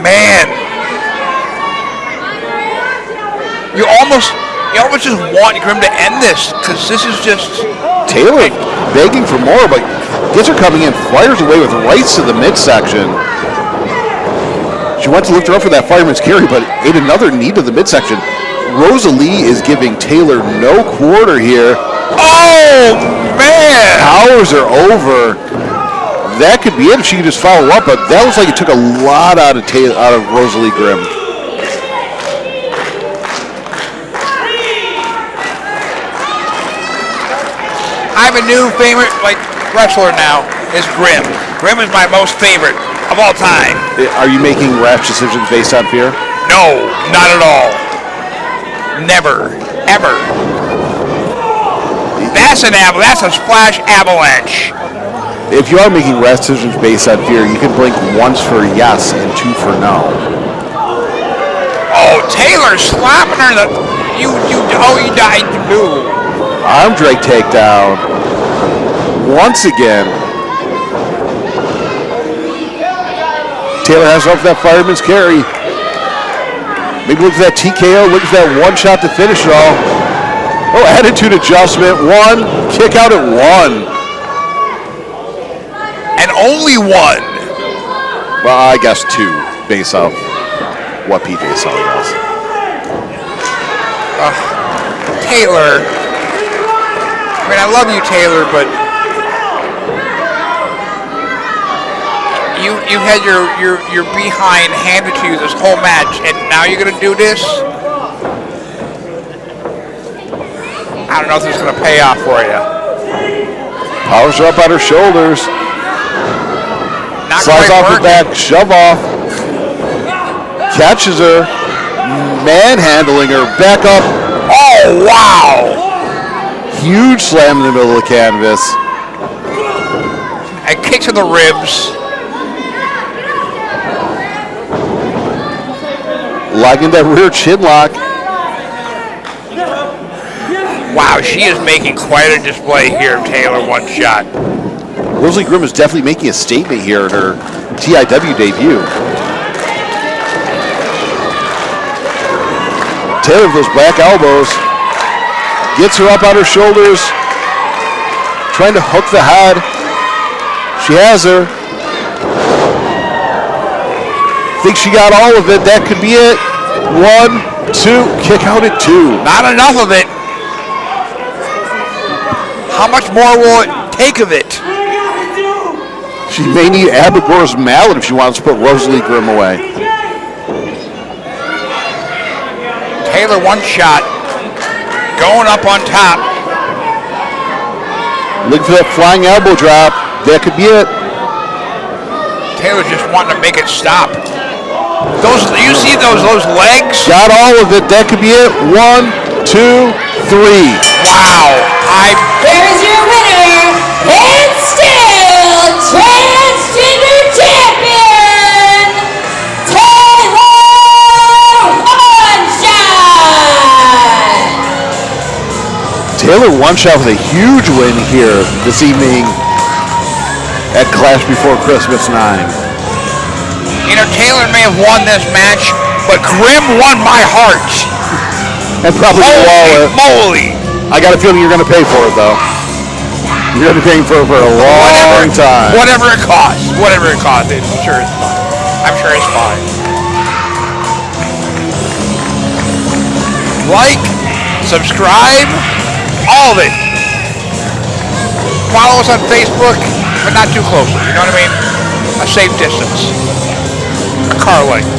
Man. You almost just want Grimm to end this, because this is just... Taylor begging for more, but gets her coming in, fires away with rights to the midsection. She went to lift her up for that fireman's carry, but ate another knee to the midsection. Rosaleen is giving Taylor no quarter here. Oh, man! Hours are over. That could be it if she could just follow up, but that looks like it took a lot out of Rosaleen Grimm. I have a new favorite wrestler now. Is Grimm. Grimm is my most favorite of all time. Are you making rash decisions based on fear? No, not at all. Never, ever. That's a splash avalanche. If you are making rash decisions based on fear, you can blink once for yes and two for no. Oh, Taylor slapping her in the... You died blue. Arm drag takedown. Once again. Taylor has her up for that fireman's carry. Maybe look for that TKO, look for that one shot to finish it all. Oh, attitude adjustment. One, kick out at one. And only one. Well, I guess two, based off what PJ is telling us. Taylor. I mean, I love you, Taylor, but you had your behind handed to you this whole match, and now you're gonna do this? I don't know if this is gonna pay off for you. Powers her up on her shoulders. Not Slides quite off her working. back, shove off. Catches her, manhandling her, back up. Oh, wow! Huge slam in the middle of the canvas. And kick to the ribs. Locking that rear chin lock. Wow, she is making quite a display here, Taylor OneShot. Rosaleen Grimm is definitely making a statement here in her TIW debut. Taylor with those black elbows. Gets her up on her shoulders. Trying to hook the head. She has her. Think she got all of it. That could be it. 1, 2, kick out at 2. Not enough of it. How much more will it take of it? She may need Abigor's mallet if she wants to put Rosaleen Grimm away. Taylor OneShot going up on top. Looking for that flying elbow drop. That could be it. Taylor's just wanting to make it stop. You see those legs? Got all of it. That could be it. 1, 2, 3. Wow. There's your winner, and still Transgender Champion, Taylor OneShot! Taylor OneShot with a huge win here this evening at Clash Before Christmas 9. You know, Taylor may have won this match, but Grimm won my heart. And probably your wallet. Moly. I got a feeling you're going to pay for it, though. You're going to be paying for it for a long time. Whatever it costs. Whatever it costs. I'm sure it's fine. I'm sure it's fine. Like, subscribe, all of it. Follow us on Facebook, but not too closely. You know what I mean? A safe distance. A car length.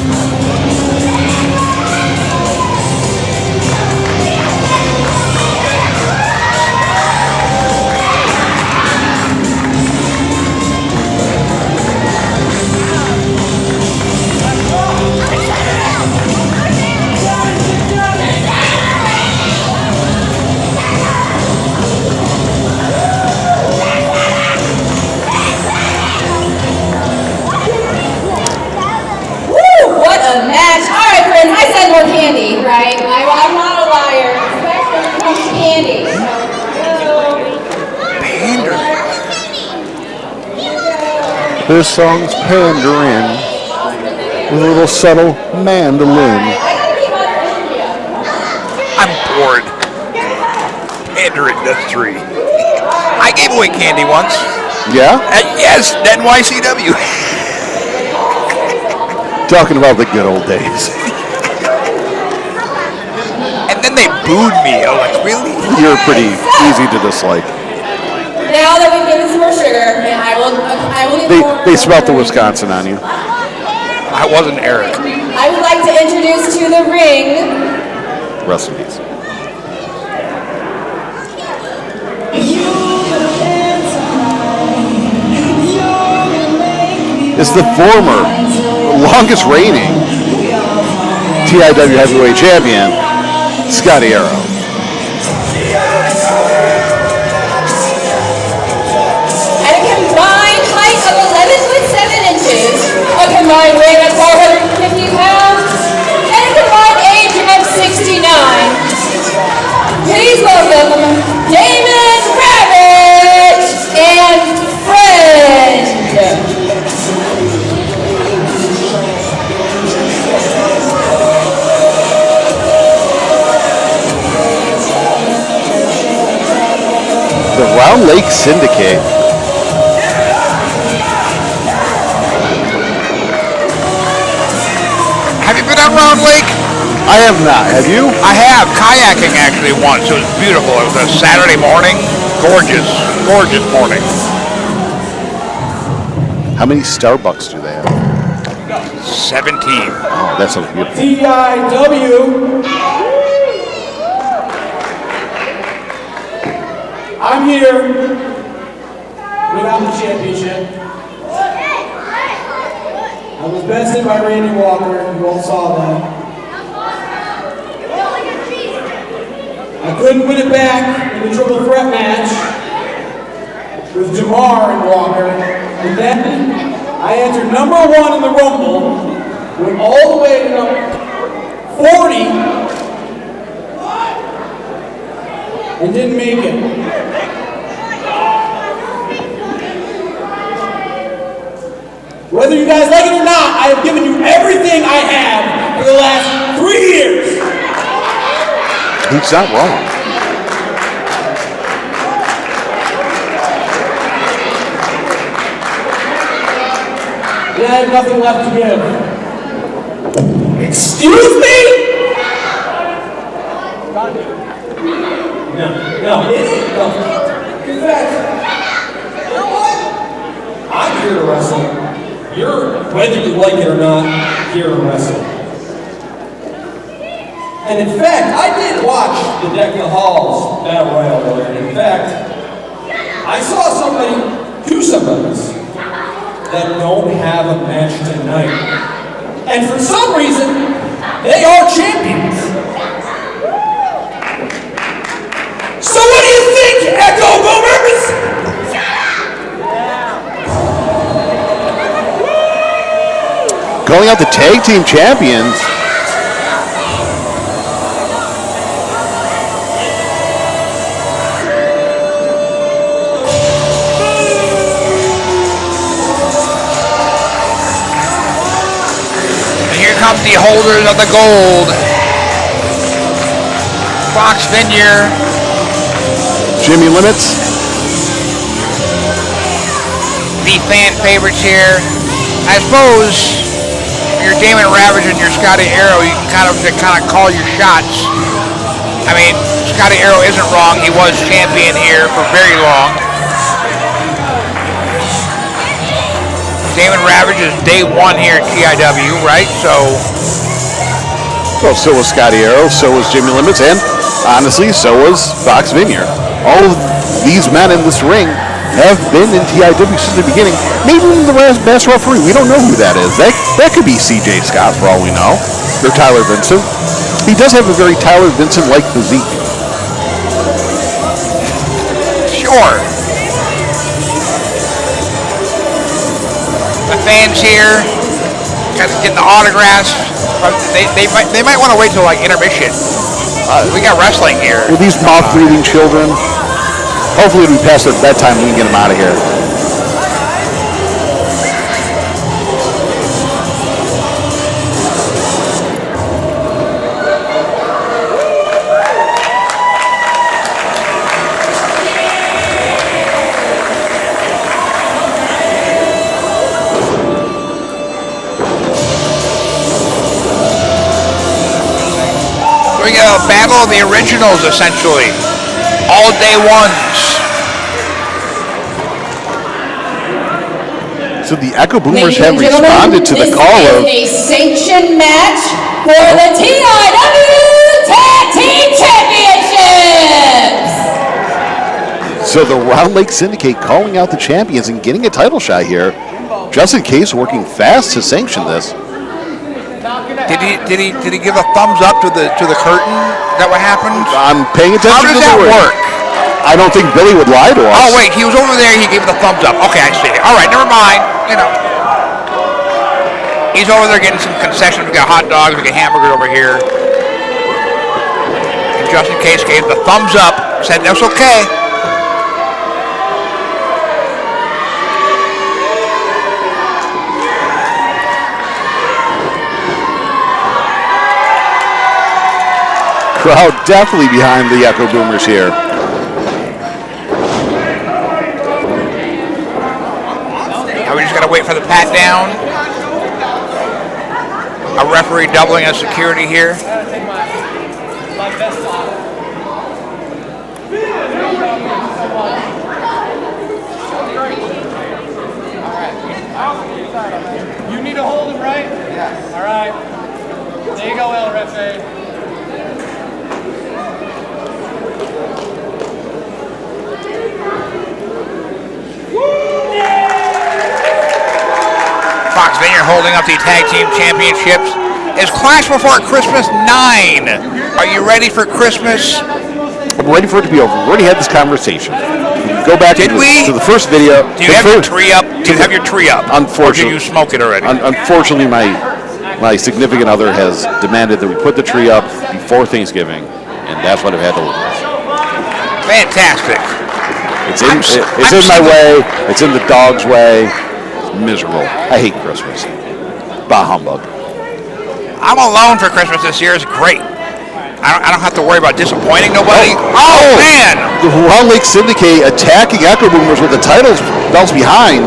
What This song's pandering with a little subtle mandolin. I'm bored. Pandering to 3. I gave away candy once. Yeah? Yes, NYCW. Talking about the good old days. And then they booed me. I was like, really? You're pretty easy to dislike. Now that we've given some more sugar, and I will give more. They smelt the Wisconsin on you. I wasn't Eric. I would like to introduce to the ring. Rest in peace. Is the former, longest reigning TIW heavyweight champion, Scotty Aero. At a combined height of 11 foot 7 inches, a combined weight of 450 pounds, and a combined age of 69. Please welcome Damon, Ravage, and Friend. The Round Lake Syndicate. Have you been on Round Lake? I have not. Have you? I have. Kayaking actually once. It was beautiful. It was a Saturday morning. Gorgeous. Gorgeous morning. How many Starbucks do they have? 17. Oh, that sounds beautiful. TIW. I'm here without the championship. I was bested by Randy Walker. You all saw that. I couldn't win it back in the triple threat match with Jamar and Walker. And then I entered number 1 in the Rumble, went all the way to number 40, and didn't make it. Whether you guys like it or not, I have given you everything I have for the last 3 years. He's not wrong. And I have nothing left to give. Excuse me? No. In fact, you know what? I'm here to wrestle. You're, whether you like it or not, here to wrestle. And in fact, I did watch the Deck in the Halls Battle Royal earlier. And in fact, I saw two somebodies that don't have a match tonight. And for some reason, they are champions. So what do you think, EchoBoomers? Going out the tag team champions. And here come the holders of the gold. Fox Vineyard. Jimmy Limits. The fan favorites here. I suppose your Damon Ravage and your Scotty Aero, you can kind of call your shots. I mean, Scotty Aero isn't wrong. He was champion here for very long. Damon Ravage is day 1 here at TIW, right? Well, so was Scotty Aero, so was Jimmy Limits, and honestly, so was Fox Vineyard. All of these men in this ring have been in TIW since the beginning. Maybe even the master referee. We don't know who that is. That could be CJ Scott for all we know. Or Tyler Vincent. He does have a very Tyler Vincent-like physique. Sure. The fans here, kind of getting the autographs. They might want to wait till like intermission. We got wrestling here. With these mouth-breathing children, hopefully we pass their bedtime and we can get them out of here. We got a battle of the originals, essentially. All day ones. So the EchoBoomers Ladies have and gentlemen, responded to the call of... This is a sanctioned match for the TIW Tag Team Championships! So the Round Lake Syndicate calling out the champions and getting a title shot here, just in case, working fast to sanction this. Did he give a thumbs up to the curtain? Is that what happened? I'm paying attention. How does that work? I don't think Billy would lie to us. Oh wait, he was over there. He gave the thumbs up. Okay, I see. All right, never mind. You know, he's over there getting some concessions. We got hot dogs. We got hamburgers over here. And just in case, gave the thumbs up. Said that's okay. Crowd definitely behind the EchoBoomers here. Now we just got to wait for the pat down. A referee doubling as security here. You need to hold him, right? Yes. All right. There you go, LRFA. Fox Vineyard holding up the Tag Team Championships. Is Clash Before Christmas 9. Are you ready for Christmas? I'm ready for it to be over. We already had this conversation. Go back to the first video. Do you have your tree up? Do you have your tree up? Unfortunately. Or did you smoke it already? Unfortunately, my significant other has demanded that we put the tree up before Thanksgiving, and that's what I've had to live with. Fantastic. It's in my way. It's in the dog's way. It's miserable. I hate Christmas. Bah humbug. I'm alone for Christmas this year. It's great. I don't have to worry about disappointing nobody. Oh man! The Round Lake Syndicate attacking EchoBoomers with the titles belts behind.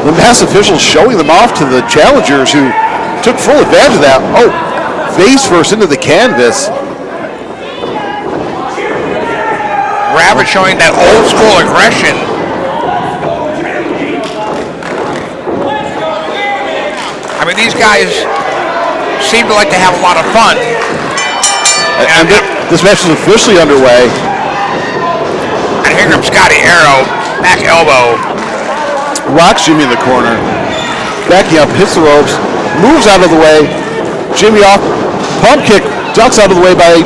The mass officials showing them off to the challengers who took full advantage of that. Oh, face first into the canvas. Ravage showing that old school aggression. I mean, these guys seem to like to have a lot of fun. And this match is officially underway. And here comes Scotty, Aero, back elbow. Rocks Jimmy in the corner. Backing up, hits the ropes, moves out of the way. Jimmy off, pump kick, ducks out of the way by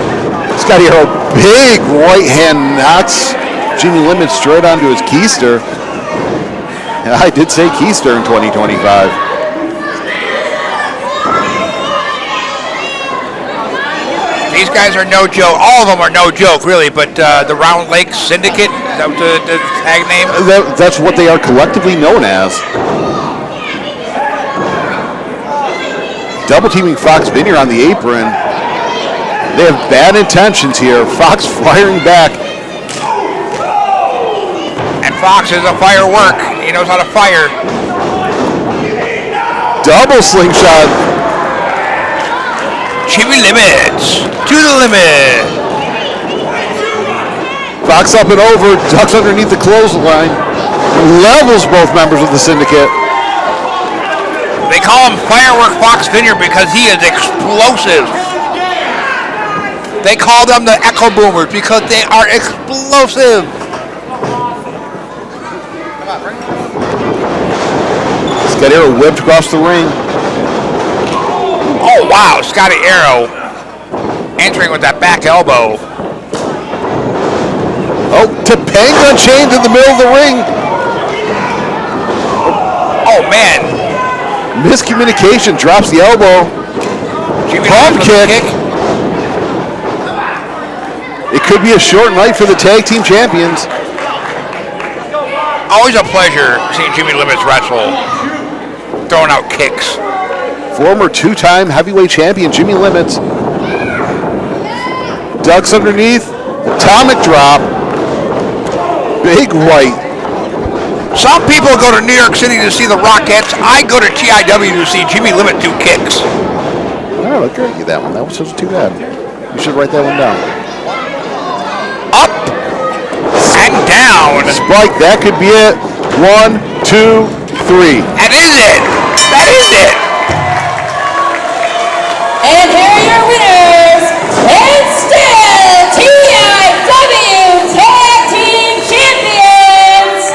Scotty Aero. Big right hand knocks Jimmy Limit straight onto his keister. And I did say keister in 2025. These guys are no joke. All of them are no joke, really. But the Round Lake Syndicate, is that the tag name? That's what they are collectively known as. Double teaming Fox Vineyard on the apron. They have bad intentions here. Fox firing back. And Fox is a firework. He knows how to fire. Double slingshot. Jimmy Limits to the limit. Fox up and over, ducks underneath the clothesline, levels both members of the syndicate. They call him Firework Fox Vineyard because he is explosive. They call them the EchoBoomers because they are explosive. Scotty Aero whipped across the ring. Oh wow, Scotty Aero entering with that back elbow. Oh, Topanga chained in the middle of the ring. Oh man. Miscommunication, drops the elbow. Pump kick. It could be a short night for the tag team champions. Always a pleasure seeing Jimmy Limits wrestle. Throwing out kicks. Former two-time heavyweight champion Jimmy Limits. Ducks underneath. Atomic drop. Big right. Some people go to New York City to see the Rockettes. I go to TIW to see Jimmy Limit do kicks. All right, I'll grant you that one. That wasn't too bad. You should write that one down. Up and down. Spike, that could be it. 1, 2, 3. That is it. That is it. And here are your winners, and still TIW Tag Team Champions,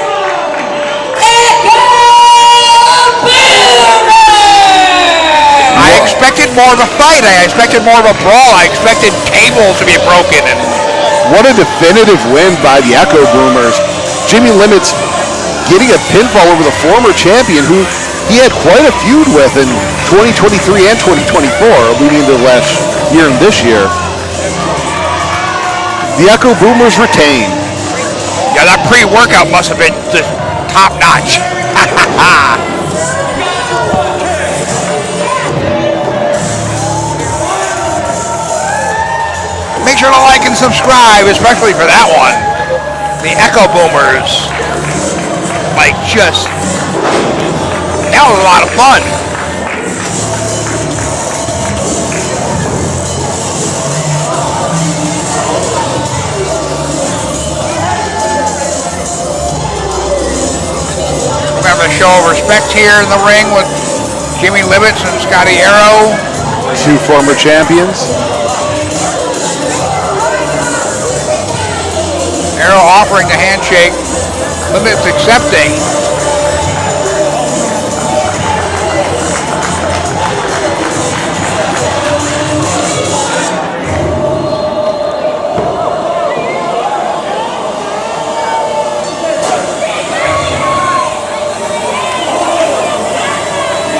EchoBoomers! I expected more of a fight. I expected more of a brawl. I expected tables to be broken. And What a definitive win by the EchoBoomers. Jimmy Limits getting a pinfall over the former champion who he had quite a feud with in 2023 and 2024, leading into last year and this year. The EchoBoomers retain. yeah, that pre-workout must have been just top notch. Make sure to like and subscribe, especially for that one. The EchoBoomers, like just, that was a lot of fun. We have a show of respect here in the ring with Jimmy Limits and Scotty Aero. 2 former champions. Aero offering the handshake, Limits accepting.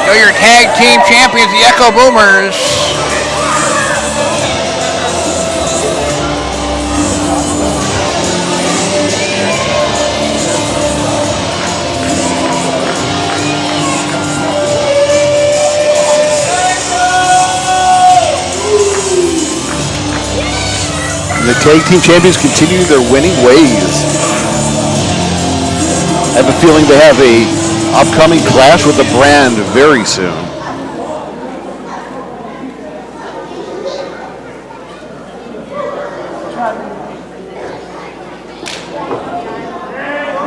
So your tag team champions, the EchoBoomers. The tag team champions continue their winning ways. I have a feeling they have a upcoming clash with the brand very soon.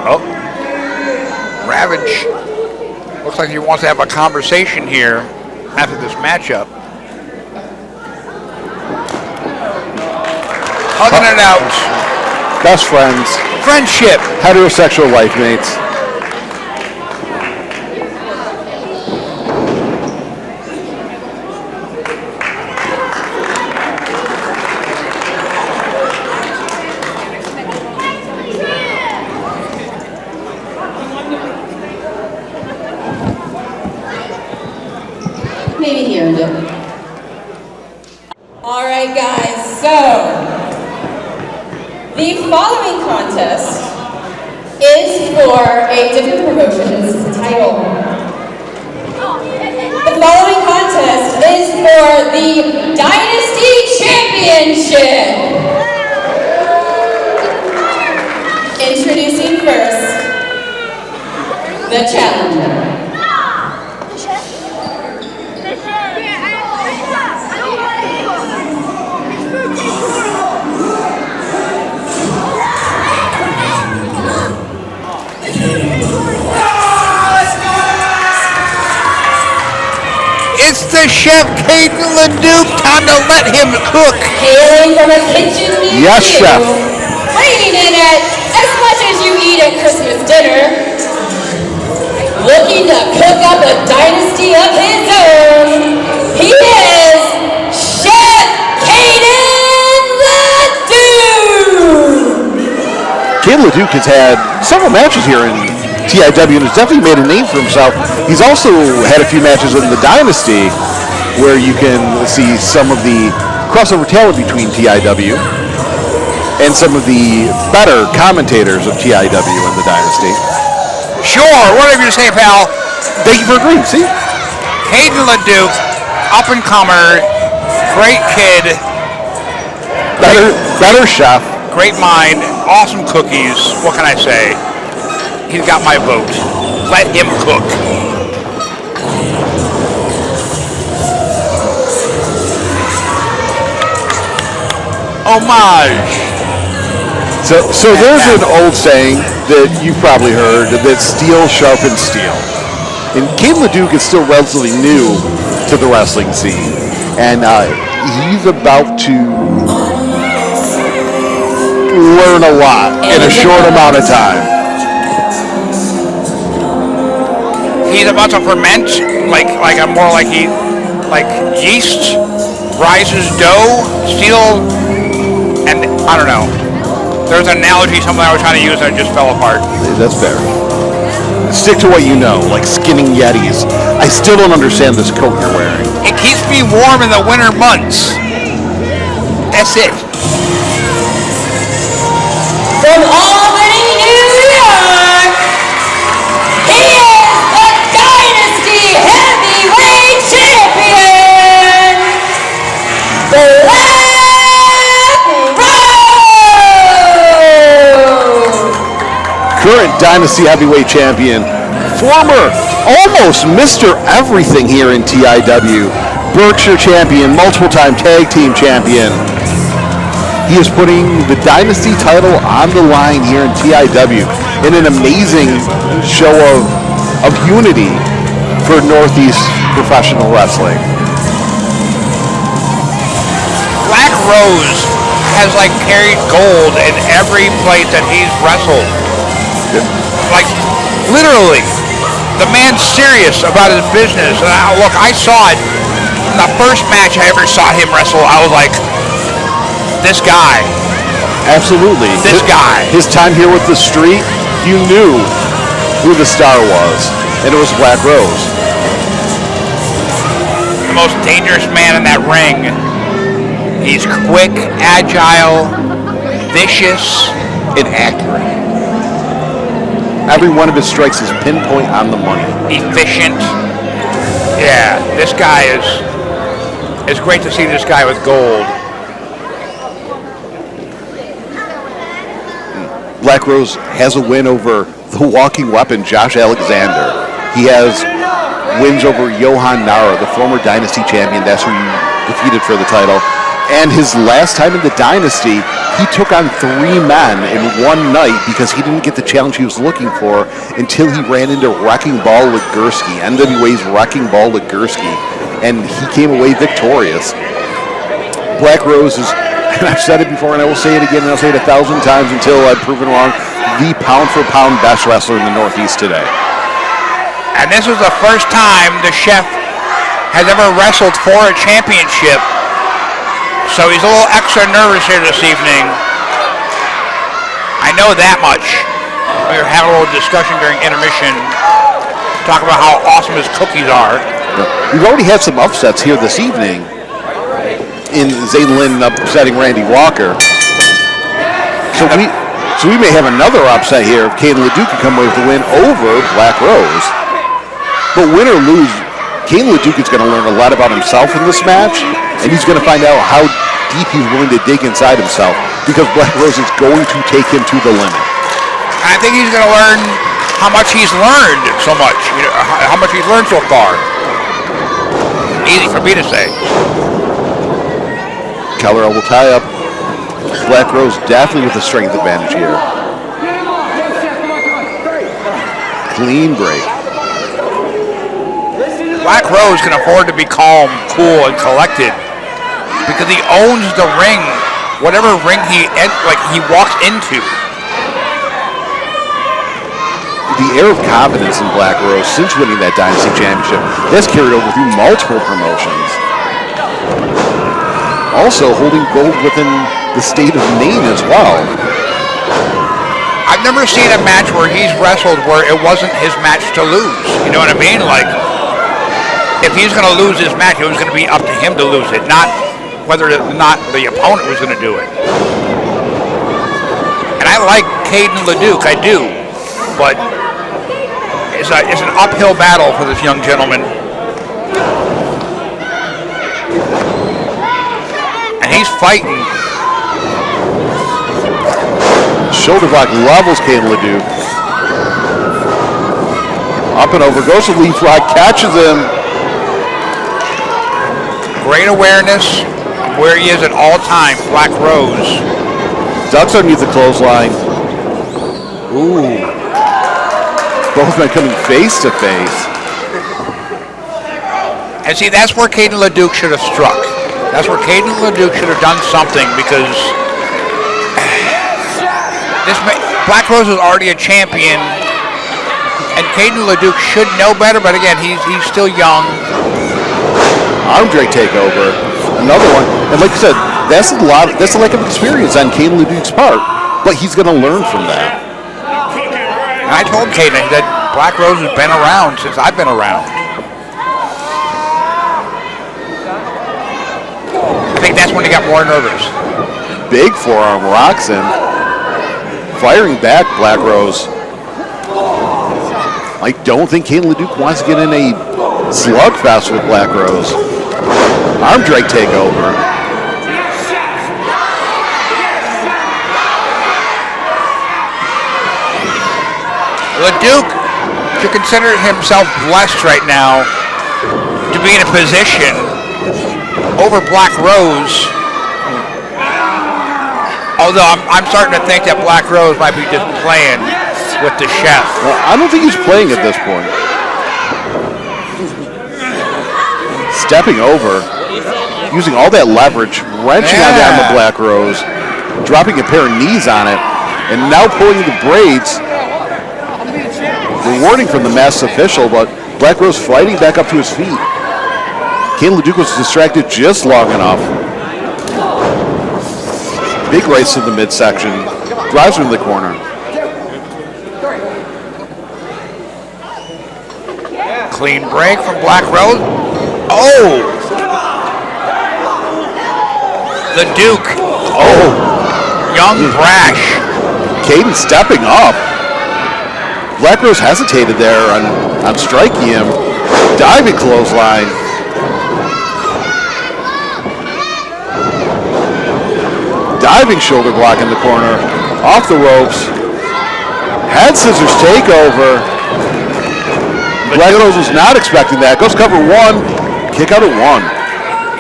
Oh, Ravage looks like he wants to have a conversation here after this matchup. Hugging it out. Best friends, Friendship. heterosexual life mates. Maybe he earned it. All right, guys, so the following contest is for a different promotion. This is the title. The following contest is for the Dynasty Championship. Introducing first, the challenger. It's the chef, Kaden LaDuke. Time to let him cook. Hailing from a kitchen near Yes, you, chef. weighing in at as much as you eat at Christmas dinner, looking to cook up a dynasty of his own, he is Chef Kaden LaDuke! Kaden LaDuke has had several matches here in TIW and has definitely made a name for himself. He's also had a few matches in the Dynasty where you can see some of the crossover talent between TIW and some of the better commentators of TIW in the Dynasty. Sure, whatever you say, pal. Thank you for agreeing, see? Kaden LaDuke, up and comer, great kid, Better chef. great mind, awesome cookies. What can I say? He's got my vote. Let him cook. homage. So there's an old saying that you've probably heard that steel sharpens steel. And Kaden LaDuke is still relatively new to the wrestling scene. And he's about to learn a lot in a short amount of time. He's about to ferment like yeast, rises dough, steel, and I don't know. There's an analogy, something I was trying to use, and it just fell apart. That's fair. Stick to what you know, like skinning Yetis. I still don't understand this coat you're wearing. It keeps me warm in the winter months. That's it. From Albany, New York, he is the Dynasty Heavyweight Champion, Black Rose! Current Dynasty Heavyweight Champion, former almost Mr. Everything here in TIW, Berkshire Champion, multiple-time Tag Team Champion. He is putting the Dynasty title on the line here in TIW in an amazing show of unity for Northeast professional wrestling. Black Rose has carried gold in every place that he's wrestled. Literally, the man's serious about his business. And I saw it in the first match I ever saw him wrestle. I was like, this guy. Absolutely. This guy. His time here with the Street, you knew who the star was, and it was Black Rose. The most dangerous man in that ring. He's quick, agile, vicious, and accurate. Every one of his strikes is pinpoint on the money. Efficient. Yeah, this guy is. It's great to see this guy with gold. Black Rose has a win over the walking weapon, Josh Alexander. He has wins over Johan Nara, the former Dynasty champion. That's who he defeated for the title. And his last time in the Dynasty, he took on 3 men in one night because he didn't get the challenge he was looking for until he ran into Wrecking Ball Legursky, NWA's Wrecking Ball Legursky, and he came away victorious. Black Rose is, and I've said it before and I will say it again and I'll say it 1,000 times until I'm proven wrong, the pound-for-pound best wrestler in the Northeast today. And this is the first time the chef has ever wrestled for a championship. So he's a little extra nervous here this evening. I know that much. We were having a little discussion during intermission, talking about how awesome his cookies are. We've already had some upsets here this evening in Zeiden upsetting Randy Walker. So we may have another upset here if Kaden LaDuke can come away with the win over Black Rose. But win or lose, Kaden LaDuke is going to learn a lot about himself in this match, and he's going to find out how deep he's willing to dig inside himself because Black Rose is going to take him to the limit. I think he's going to learn how much he's learned so much, how much he's learned so far. Easy for me to say. Keller will tie up. Black Rose definitely with a strength advantage here. Clean break. Black Rose can afford to be calm, cool, and collected because he owns the ring, whatever ring he walks into. The air of confidence in Black Rose since winning that Dynasty Championship has carried over through multiple promotions. Also holding gold within the state of Maine as well. I've never seen a match where he's wrestled where it wasn't his match to lose. You know what I mean? If he's going to lose his match, it was going to be up to him to lose it, not whether or not the opponent was going to do it. And I like Kaden LaDuke, I do, but it's an uphill battle for this young gentleman. And he's fighting. Shoulder block levels Kaden LaDuke. Up and over, goes to leapfrog, catches him. Great awareness, where he is at all times, Black Roze. Ducks underneath the clothesline. Ooh. Both men coming face to face. And see, that's where Kaden LaDuke should have struck. That's where Kaden LaDuke should have done something, because Black Roze is already a champion, and Kaden LaDuke should know better, but again, he's still young. Arm drag takeover. Another one. And like I said, that's a lack of experience on Kaden LaDuke's part, but he's going to learn from that. And I told Kaden that Black Roze has been around since I've been around. I think that's when he got more nervous. Big forearm rocks him. Firing back, Black Roze. I don't think Kaden LaDuke wants to get in a slugfest with Black Roze. Arm drag takeover. LaDuke should consider himself blessed right now to be in a position over Black Roze. Although I'm starting to think that Black Roze might be just playing with the chef. Well, I don't think he's playing at this point. Stepping over, using all that leverage, wrenching on down the Black Roze, dropping a pair of knees on it, and now pulling the braids. The warning from the masked official, but Black Roze fighting back up to his feet. Kaden LaDuke was distracted just long enough. Big race to the midsection, drives him in the corner. Clean break from Black Roze. Oh! LaDuke. Oh! Young brash. Kaden stepping up. Black Roze hesitated there on striking him. Diving clothesline. Diving shoulder block in the corner. Off the ropes. Head scissors takeover. Black Roze was not expecting that. Goes cover one. Kick out at one.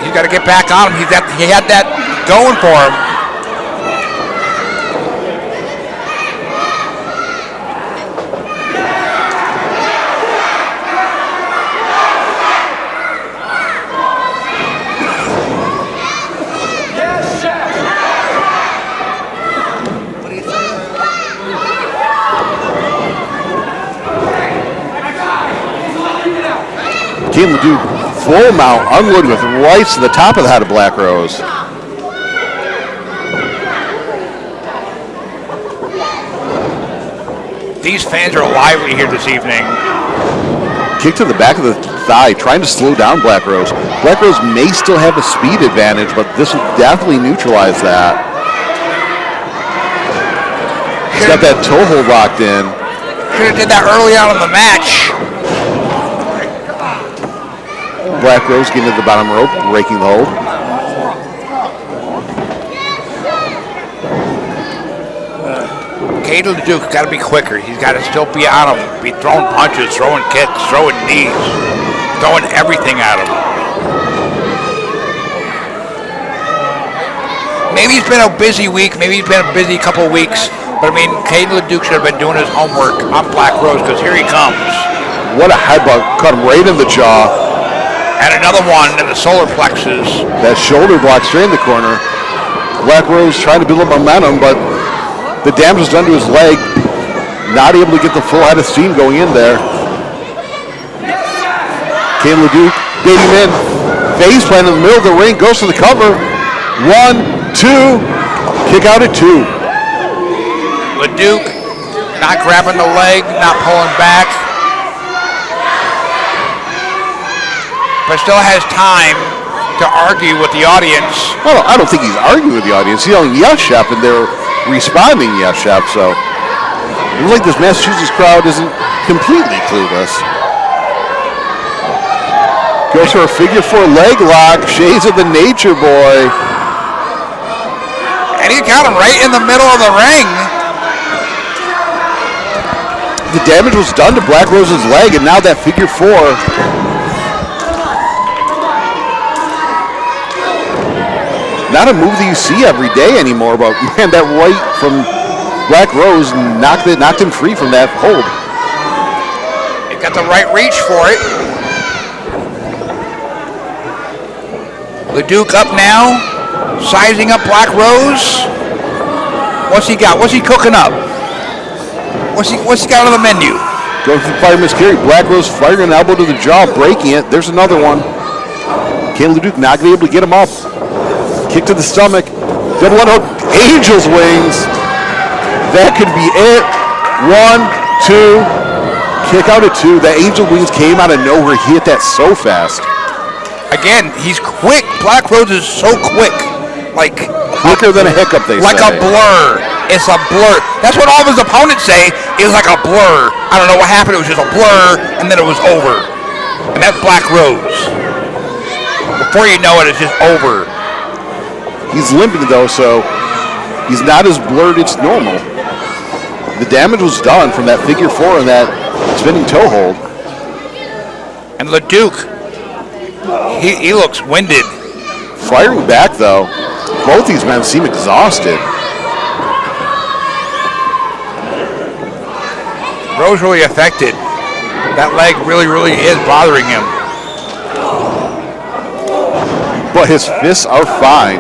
He's got to get back on him. He had that going for him. Kaden LaDuke full mount, unloaded with rights to the top of the head of Black Roze. These fans are lively here this evening. Kick to the back of the thigh, trying to slow down Black Roze. Black Roze may still have a speed advantage, but this will definitely neutralize that. He's got that toe hold locked in. Should have did that early on in the match. Black Roze getting to the bottom rope, breaking the hold. Kaden LaDuke got to be quicker. He's got to still be on him. Be throwing punches, throwing kicks, throwing knees, throwing everything at him. Maybe he's been a busy week. Maybe he's been a busy couple of weeks. But I mean, Kaden LaDuke should have been doing his homework on Black Roze, because here he comes. What a headbutt. Cut him right in the jaw. And another one in the solar plexus. That shoulder block straight in the corner. Black Roze trying to build up momentum, but the damage was done to his leg. Not able to get the full head of steam going in there. Kaden LaDuke baiting him in. Face plant in the middle of the ring. Goes to the cover. 1, 2. Kick out at 2. LaDuke not grabbing the leg, not pulling back. But still has time to argue with the audience. Well, I don't think he's arguing with the audience. He's yelling, "Yes, chef," and they're responding, "Yes, chef." So it looks like this Massachusetts crowd isn't completely clueless. Goes for a figure 4 leg lock. Shades of the Nature Boy. And he got him right in the middle of the ring. The damage was done to Black Roze's leg, and now that figure 4. not a move that you see every day anymore, but man, that right from Black Roze knocked him free from that hold. He got the right reach for it. LaDuke up now, sizing up Black Roze. What's he got? What's he cooking up? What's he got on the menu? Going for the fireman's carry. Black Roze firing an elbow to the jaw, breaking it. There's another one. Kaden LaDuke not going to be able to get him up. Kick to the stomach. Double underhook. Angel's wings. That could be it. 1, 2. Kick out at 2. That angel wings came out of nowhere. He hit that so fast. Again, he's quick. Black Roze is so quick. Like quicker than a hiccup, they like say. a blur. It's a blur. That's what all of his opponents say. It was like a blur. I don't know what happened. It was just a blur, and then it was over. And that's Black Roze. Before you know it, it's just over. He's limping, though, so he's not as blurred. It's normal. The damage was done from that figure 4 and that spinning toe hold. And LaDuke, he looks winded. Firing back, though. Both these men seem exhausted. Roze really affected. That leg really is bothering him. But his fists are fine.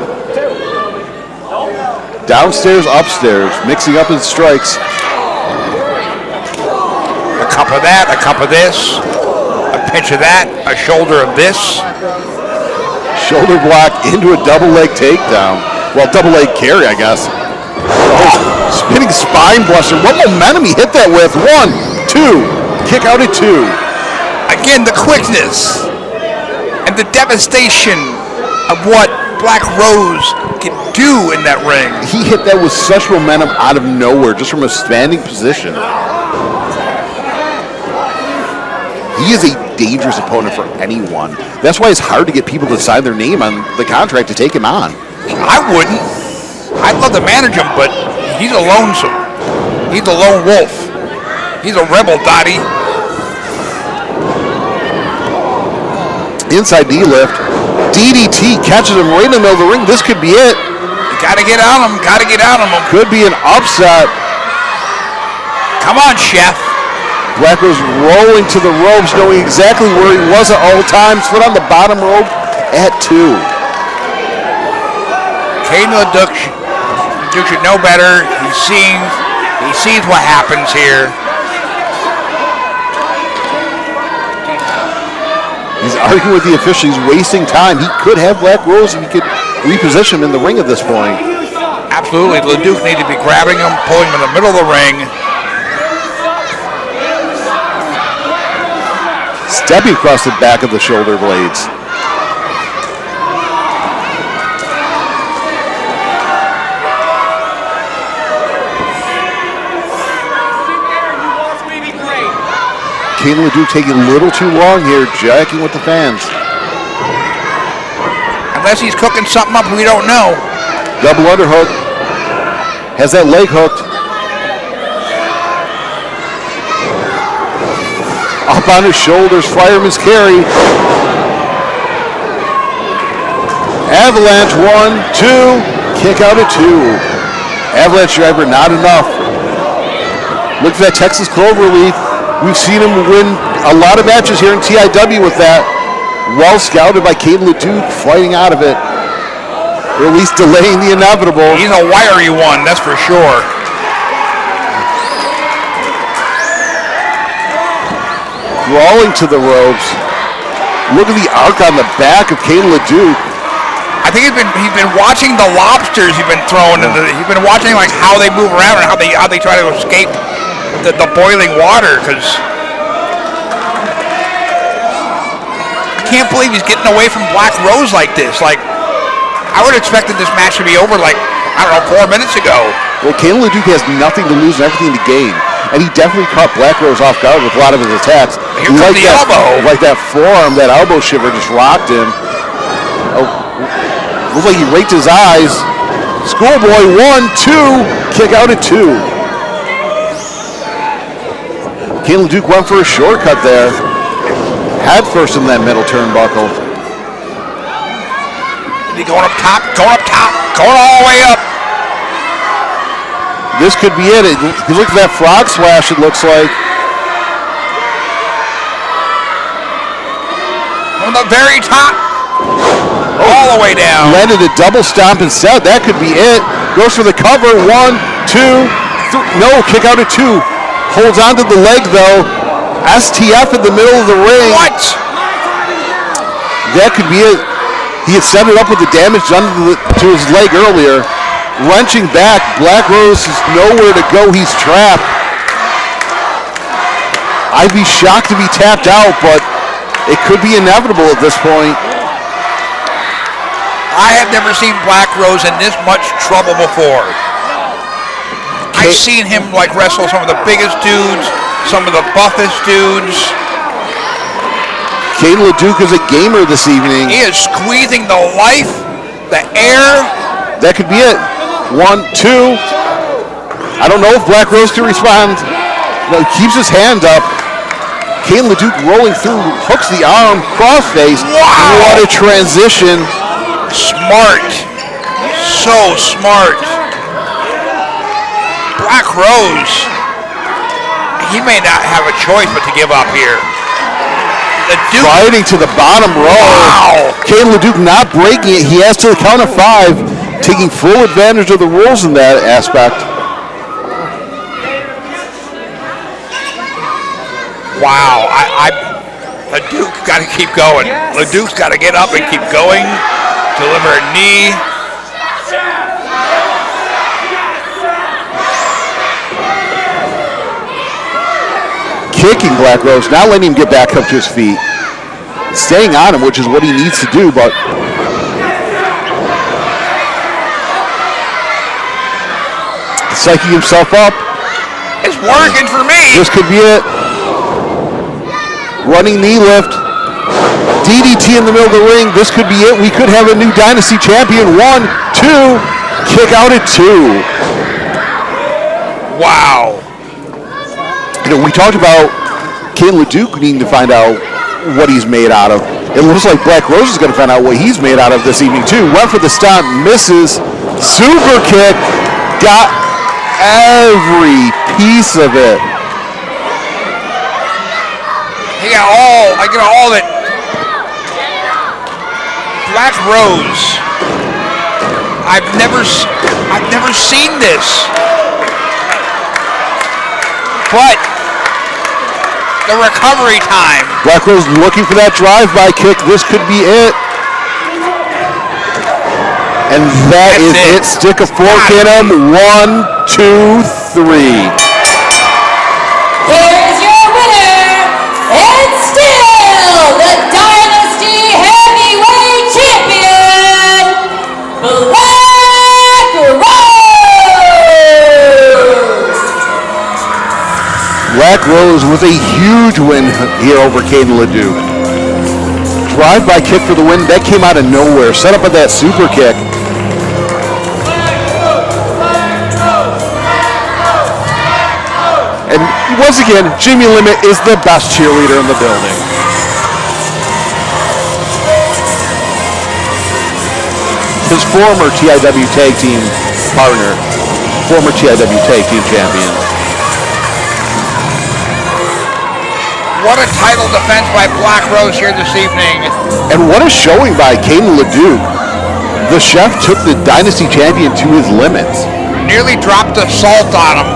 Downstairs, upstairs, mixing up his strikes. A cup of that, a cup of this, a pinch of that, a shoulder of this. Shoulder block into a double leg takedown. Well, double leg carry, I guess. Oh, spinning spine buster. What momentum he hit that with. 1, 2. Kick out at 2. Again, the quickness and the devastation of what Black Roze can do in that ring. He hit that with such momentum out of nowhere, just from a standing position. He is a dangerous opponent for anyone. That's why it's hard to get people to sign their name on the contract to take him on. I wouldn't. I'd love to manage him, but he's a lonesome. He's a lone wolf. He's a rebel, Dottie. Inside knee lift. DDT catches him right in the middle of the ring. This could be it. You gotta get on him. Gotta get on him. Could be an upset. Come on, Chef. Black Roze rolling to the ropes, knowing exactly where he was at all times. Foot on the bottom rope at 2. Kaden LaDuke should know better. He sees what happens here. He's arguing with the official. He's wasting time. He could have Black Roze and he could reposition him in the ring at this point. Absolutely. LaDuke needs to be grabbing him, pulling him in the middle of the ring. Stepping across the back of the shoulder blades. Kaden LaDuke taking a little too long here, jacking with the fans. Unless he's cooking something up we don't know. Double underhook. Has that leg hooked. Up on his shoulders, fireman's carry. Avalanche 1, 2, kick out at 2. Avalanche driver, not enough. Look for that Texas Cloverleaf. We've seen him win a lot of matches here in TIW with that. Well scouted by Kaden LaDuke, fighting out of it. Or at least delaying the inevitable. He's a wiry one, that's for sure. Crawling to the ropes. Look at the arc on the back of Kaden LaDuke. I think he's been watching the lobsters he's been throwing. He's been watching like how they move around and how they try to escape the boiling water. Because I can't believe he's getting away from Black Roze like this. Like I would have expected this match to be over like, I don't know, 4 minutes ago. Well, Kaden LaDuke has nothing to lose and everything to gain. And he definitely caught Black Roze off guard with a lot of his attacks. Here comes the elbow. Like that forearm, that elbow shiver just rocked him. Oh, looks like he raked his eyes. Schoolboy 1, 2, kick out at 2. Kaden LaDuke went for a shortcut there. Head first in that middle turnbuckle. going up top, going all the way up. This could be it. You look at that frog splash, it looks like. From the very top, all the way down. Landed a double stomp instead. That could be it. Goes for the cover. 1, 2, 3. No, kick out at 2. Holds onto the leg though. STF in the middle of the ring. What? That could be it. He had set it up with the damage done to his leg earlier. Wrenching back. Black Roze is nowhere to go. He's trapped. I'd be shocked to be tapped out, but it could be inevitable at this point. I have never seen Black Roze in this much trouble before. I've seen him like wrestle some of the biggest dudes, some of the buffest dudes. Kaden LaDuke is a gamer this evening. He is squeezing the life, the air. That could be it. 1, 2. I don't know if Black Roze can respond. No, he keeps his hand up. Kaden LaDuke rolling through, hooks the arm, crossface. Wow. What a transition. Smart. So smart. Black Roze. He may not have a choice but to give up here. LaDuke fighting to the bottom row. Wow. Kaden LaDuke not breaking it. He has to the count of 5, taking full advantage of the rules in that aspect. Wow. LaDuke got to keep going. LaDuke's got to get up and keep going. Deliver a knee. Kicking Black Roze, not letting him get back up to his feet. Staying on him, which is what he needs to do, but psyching himself up. It's working for me. This could be it. Running knee lift. DDT in the middle of the ring. This could be it. We could have a new Dynasty champion. 1, 2. Kick out at 2. Wow. You know, we talked about Kaden LaDuke needing to find out what he's made out of. It looks like Black Roze is going to find out what he's made out of this evening too. Went for the stomp, misses. Super kick. Got every piece of it. I get all of it. Black Roze. I've never seen this. But the recovery time. Black Roze looking for that drive-by kick. This could be it. And that's it. Stick a fork in him. 1, 2, 3. Here's your winner, and still the Dynasty Heavyweight Champion, Black Roze! Black Roze with a huge win here over Kaden LaDuke. Drive-by kick for the win. That came out of nowhere. Set up with that super kick. And once again, Jimmy Limit is the best cheerleader in the building. His former TIW tag team partner, former TIW tag team champion. What a title defense by Black Roze here this evening. And what a showing by Kaden LaDuke. The chef took the Dynasty champion to his limits. Nearly dropped the salt on him.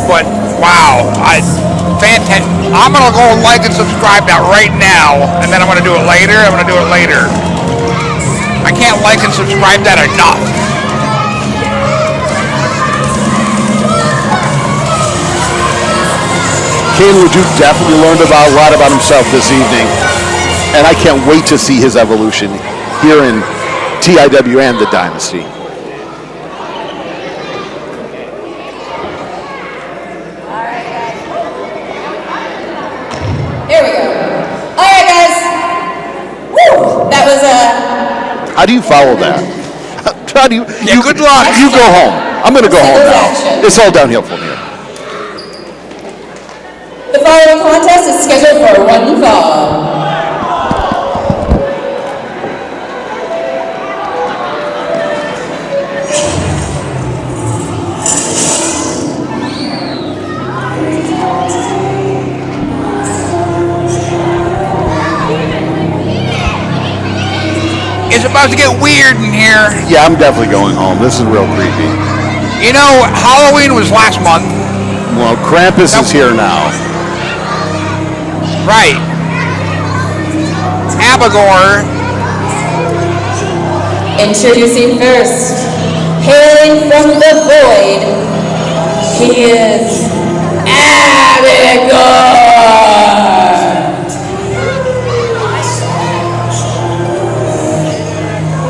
But wow, fantastic. I'm gonna go like and subscribe now right now, and then I'm gonna do it later. I can't like and subscribe that enough. Kaden LaDuke definitely learned a lot about himself this evening, and I can't wait to see his evolution here in TIW and the Dynasty. Here we go. All right, guys. Woo! That was How do you follow that? How do you? Yeah, good luck. You go home. I'm going to go home now. Action. It's all downhill from here. The following contest is scheduled for one fall. about to get weird in here. Yeah, I'm definitely going home. This is real creepy. You know, Halloween was last month. Well, Krampus is here now. Right. Abigor. Introducing first, hailing from the void, he is Abigor!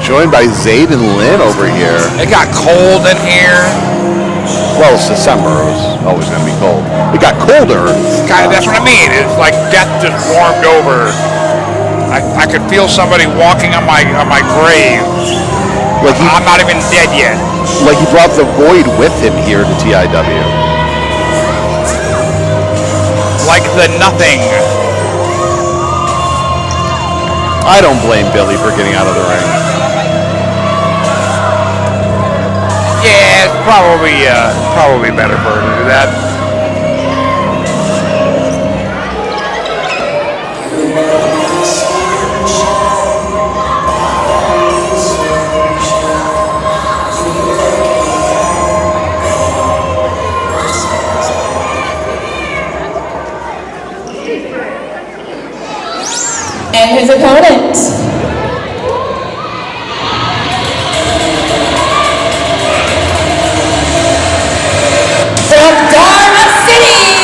Joined by Zeiden and Lynne over here. It got cold in here. Well, it's December. It was always going to be cold. It got colder. That's what I mean. It's like death just warmed over. I could feel somebody walking on my grave. Like I'm not even dead yet. Like he brought the void with him here to TIW. Like the nothing. I don't blame Billy for getting out of the ring. Yeah, it's probably better for her to do that. And his opponent. From Dharma City,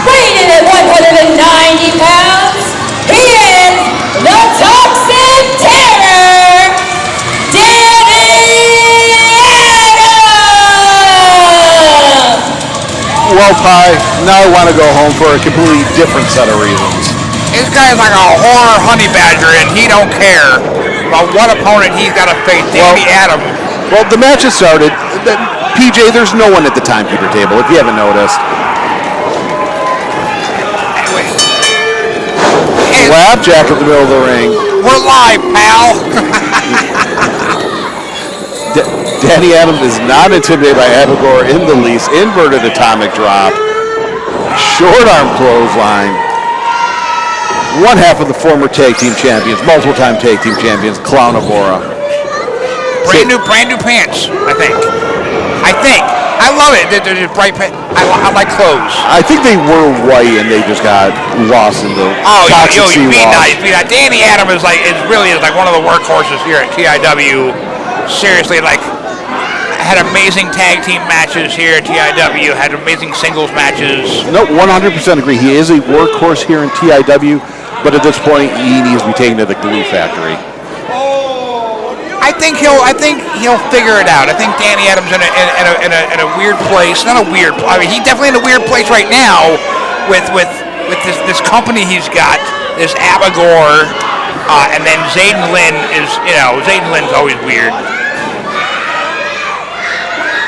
weighing in at 190 pounds, he is the Toxic Terror, Well, Pie, now I want to go home for a completely different set of reasons. This guy's like a horror honey badger, and he don't care about what opponent he's got to face. Davey Adams. Well, the match has started. PJ, there's no one at the timekeeper table, if you haven't noticed. Slapjack at the middle of the ring. We're live, pal. Danny Adams is not intimidated by Abigor in the least. Inverted atomic drop. Short arm clothesline. One half of the former tag team champions, multiple time tag team champions, Clown Avora. Brand new pants, I think. I love it. They're just bright pants. I like clothes. I think they were white and they just got lost in the toxic sea wash. Danny Adams is really one of the workhorses here at TIW. Seriously, had amazing tag team matches here at TIW. Had amazing singles matches. No, 100% agree. He is a workhorse here in TIW, but at this point, he needs to be taken to the glue factory. I think he'll figure it out. I think Danny Adams in a weird place. Not a weird. I mean, he's definitely in a weird place right now with this company he's got. This Abigor, and then Zeiden Lynne is Zeiden Lynne's always weird.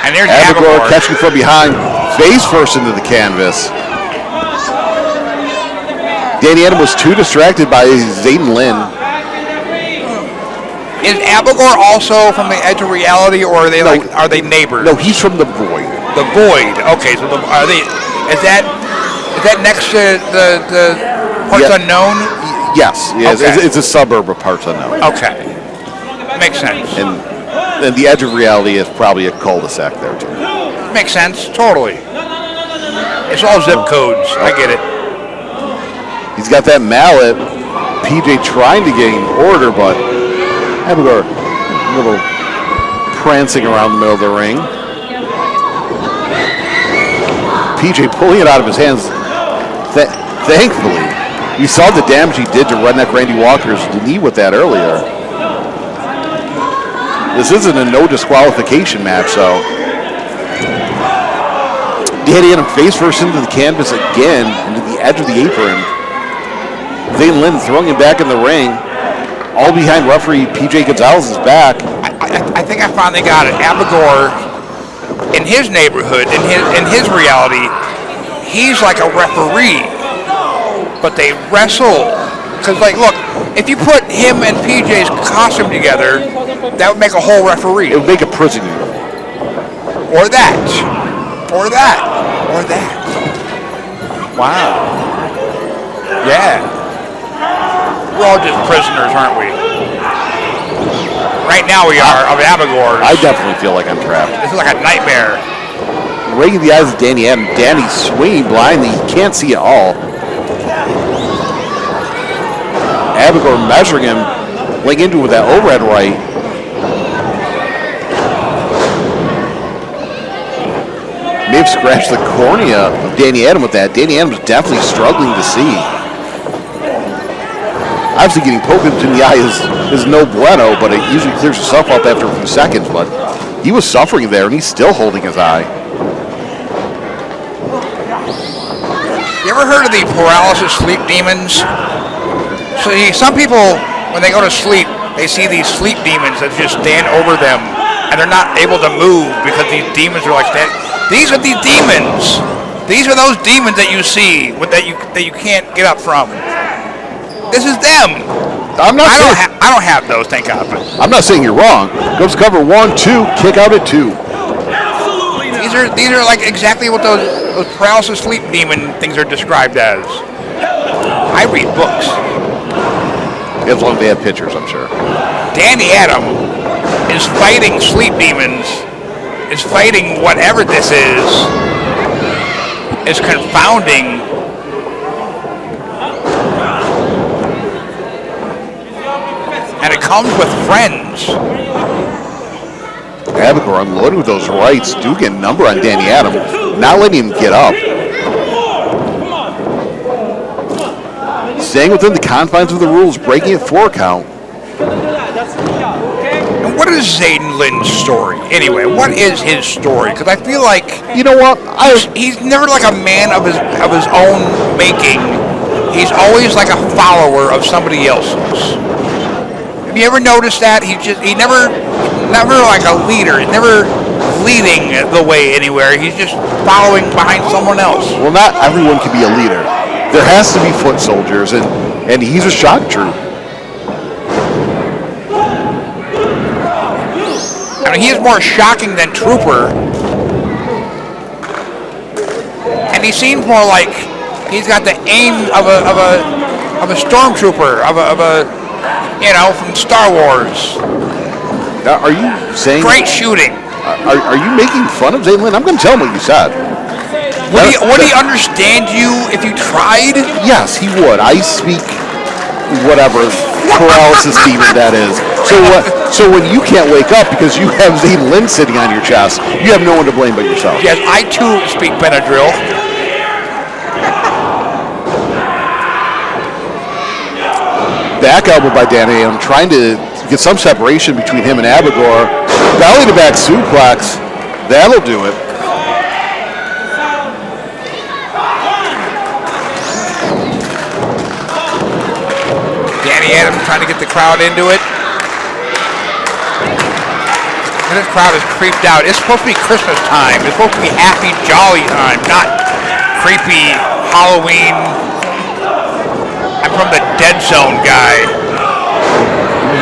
And there's Abigor catching from behind, face first into the canvas. Danny Adams was too distracted by Zeiden Lynne. Is Abigor also from the Edge of Reality, or are they neighbors? No, he's from the Void. The Void. Okay, so are they? Is that next to the Parts Unknown? Yes, okay. It's a suburb of Parts Unknown. Okay, makes sense. And the Edge of Reality is probably a cul-de-sac there too. Makes sense, totally. It's all zip codes. I get it. He's got that mallet. PJ trying to get in order, but Abigor a little prancing around the middle of the ring. PJ pulling it out of his hands. Thankfully, you saw the damage he did to Redneck Randy Walker's knee with that earlier. This isn't a no disqualification match, so. Danny Adams face first into the canvas again, into the edge of the apron. Zeiden Lynne throwing him back in the ring. All behind referee PJ Gonzalez's back. I think I finally got it. Abigor, in his neighborhood, in his reality, he's like a referee, but they wrestle. Because, look, if you put him and PJ's costume together, that would make a whole referee. It would make a prison uniform. Or that. Or that. Or that. Wow. Yeah. We're all just prisoners, aren't we? right now we are, of Abigor. I definitely feel like I'm trapped. This is like a nightmare. Right in the eyes of Danny Adam. Danny's swinging blindly. He can't see at all. Abigor measuring him, laying into it with that overhead right. May have scratched the cornea of Danny Adam with that. Danny Adam's definitely struggling to see. Obviously getting poked in the eye is no bueno, but it usually clears itself up after a few seconds. But he was suffering there, and he's still holding his eye. You ever heard of the paralysis sleep demons? So some people, when they go to sleep, they see these sleep demons that just stand over them, and they're not able to move because these demons are like standing. These are the demons. These are those demons that you see that you can't get up from. This is them. I don't have those, thank God. But I'm not saying you're wrong. Goes cover 1, 2, kick out at 2. These are like exactly what those paralysis sleep demon things are described as. I read books. As long as they have pictures, I'm sure. Danny Adam is fighting sleep demons. Is fighting whatever this is confounding. And it comes with friends. Abigor unloading with those rights. Do get a number on Danny Adam. Not letting him get up. Staying within the confines of the rules, breaking it 4 count. And what is Zeiden Lynne's story? Anyway, what is his story? Because I feel like, you know what, he's never like a man of his own making. He's always like a follower of somebody else's. Have you ever noticed that? He never like a leader. He's never leading the way anywhere. He's just following behind someone else. Well, not everyone can be a leader. There has to be foot soldiers, and he's a shock troop. I mean, he is more shocking than Trooper, and he seems more like he's got the aim of a stormtrooper, of a from Star Wars. Now, are you saying great shooting? Are you making fun of Zeiden Lynne? I'm going to tell him what you said. Would he understand you if you tried? Yes, he would. I speak whatever paralysis demon that is. So when you can't wake up because you have Zeiden Lynne sitting on your chest, you have no one to blame but yourself. Yes, I too speak Benadryl. Back elbow by Danny Adam, trying to get some separation between him and Abigor. Belly to back suplex. That'll do it. Danny Adam trying to get the crowd into it. And this crowd is creeped out. It's supposed to be Christmas time. It's supposed to be happy, jolly time, not creepy Halloween. I'm from the Dead Zone guy.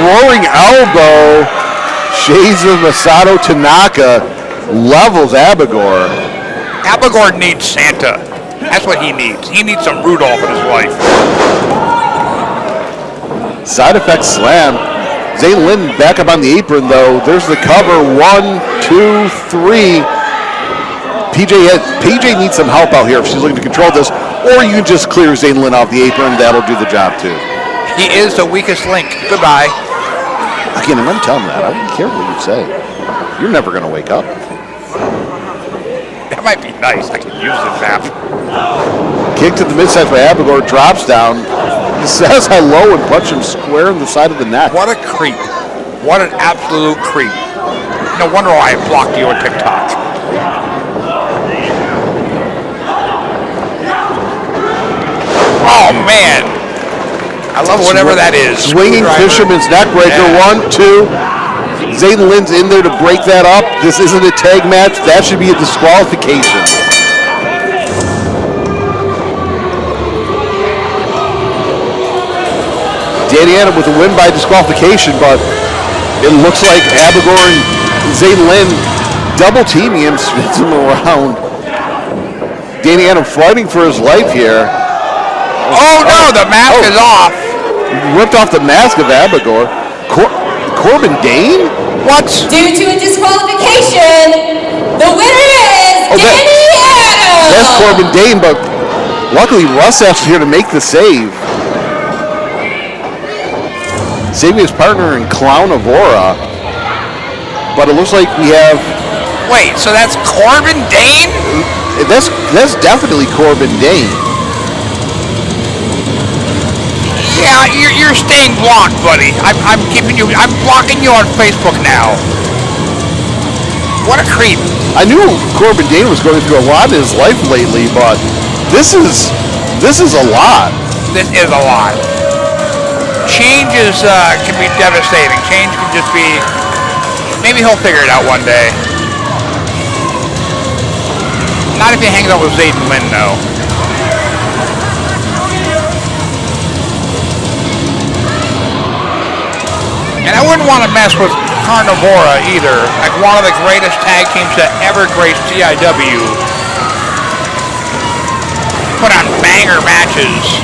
Roaring elbow. Shades of Masato Tanaka levels Abigor. Abigor needs Santa. That's what he needs. He needs some Rudolph in his life. Side effect slam. Zeiden Lynne back up on the apron though. There's the cover. 1, 2, 3. PJ needs some help out here if she's looking to control this. Or you can just clear Zeiden Lynne off the apron. That'll do the job too. He is the weakest link. Goodbye. Again, I'm going to tell him that. I wouldn't care what you say. You're never going to wake up. That might be nice. I could use the map. Kick to the mid-size by Abigor. Drops down. He says hello and punch him square in the side of the neck. What a creep. What an absolute creep. No wonder why I blocked you on TikTok. Oh, man. I love whatever that is. Swinging fisherman's neckbreaker. 1, 2. Zeiden Lynne's in there to break that up. This isn't a tag match. That should be a disqualification. Danny Adam with a win by disqualification, but it looks like Abigor and Zeiden Lynne double teaming him, spins him around. Danny Adam fighting for his life here. Oh no, the mask is off. Ripped off the mask of Abigor. Corbin Dane? What? Due to a disqualification, the winner is Aero. That's Corbin Dane, but luckily Russtache is here to make the save. Saving his partner in Clown Avora. But it looks like we have... Wait, so that's Corbin Dane? That's definitely Corbin Dane. Yeah, you're staying blocked, buddy. I'm blocking you on Facebook now. What a creep. I knew Corbin Dane was going through a lot in his life lately, but this is a lot. This is a lot. Change can be devastating. Change can just be... Maybe he'll figure it out one day. Not if he hangs out with Zeiden and Lynne, though. And I wouldn't want to mess with Carnivora either. Like one of the greatest tag teams that ever graced TIW. Put on banger matches.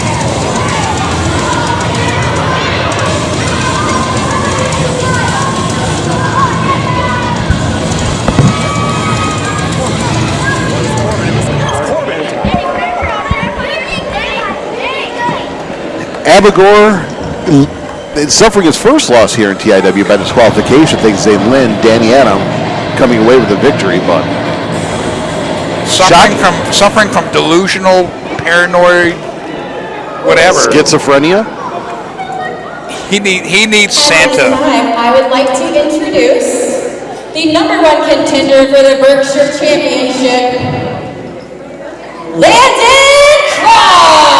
Abigor suffering his first loss here in TIW by disqualification, thanks to Lynne, Danny Adam coming away with a victory, but suffering from delusional, paranoid, whatever. Schizophrenia? He needs Santa. At this time, I would like to introduce the #1 contender for the Berkshire Championship, Landon Kross!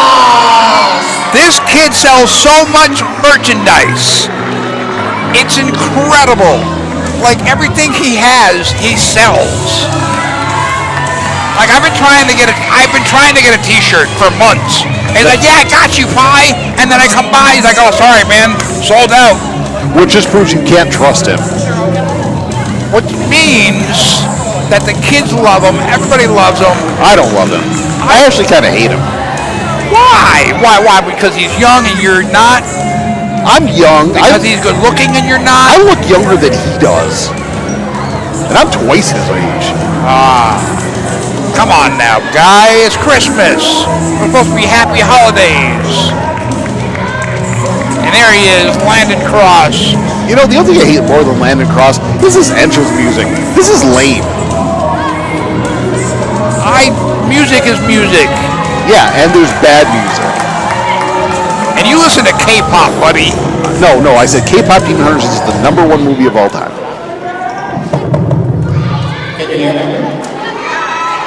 This kid sells so much merchandise. It's incredible. Like everything he has, he sells. Like I've been trying to get a T-shirt for months. And he's like, yeah, I got you, Pie. And then I come by, he's like, oh, sorry, man, sold out. Which just proves you can't trust him. Which means that the kids love him, everybody loves him. I don't love him. I actually kind of hate him. Why? Why? Because he's young and you're not? I'm young. Because he's good looking and you're not? I look younger than he does. And I'm twice his age. Come on now, guy. It's Christmas. We're supposed to be happy holidays. And there he is, Landon Kross. You know, the other thing I hate more than Landon Kross is his entrance music. This is lame. Music is music. Yeah, and there's bad music. And you listen to K-pop, buddy. No, I said K-pop Demon Hunters is the #1 movie of all time. Can you hear me?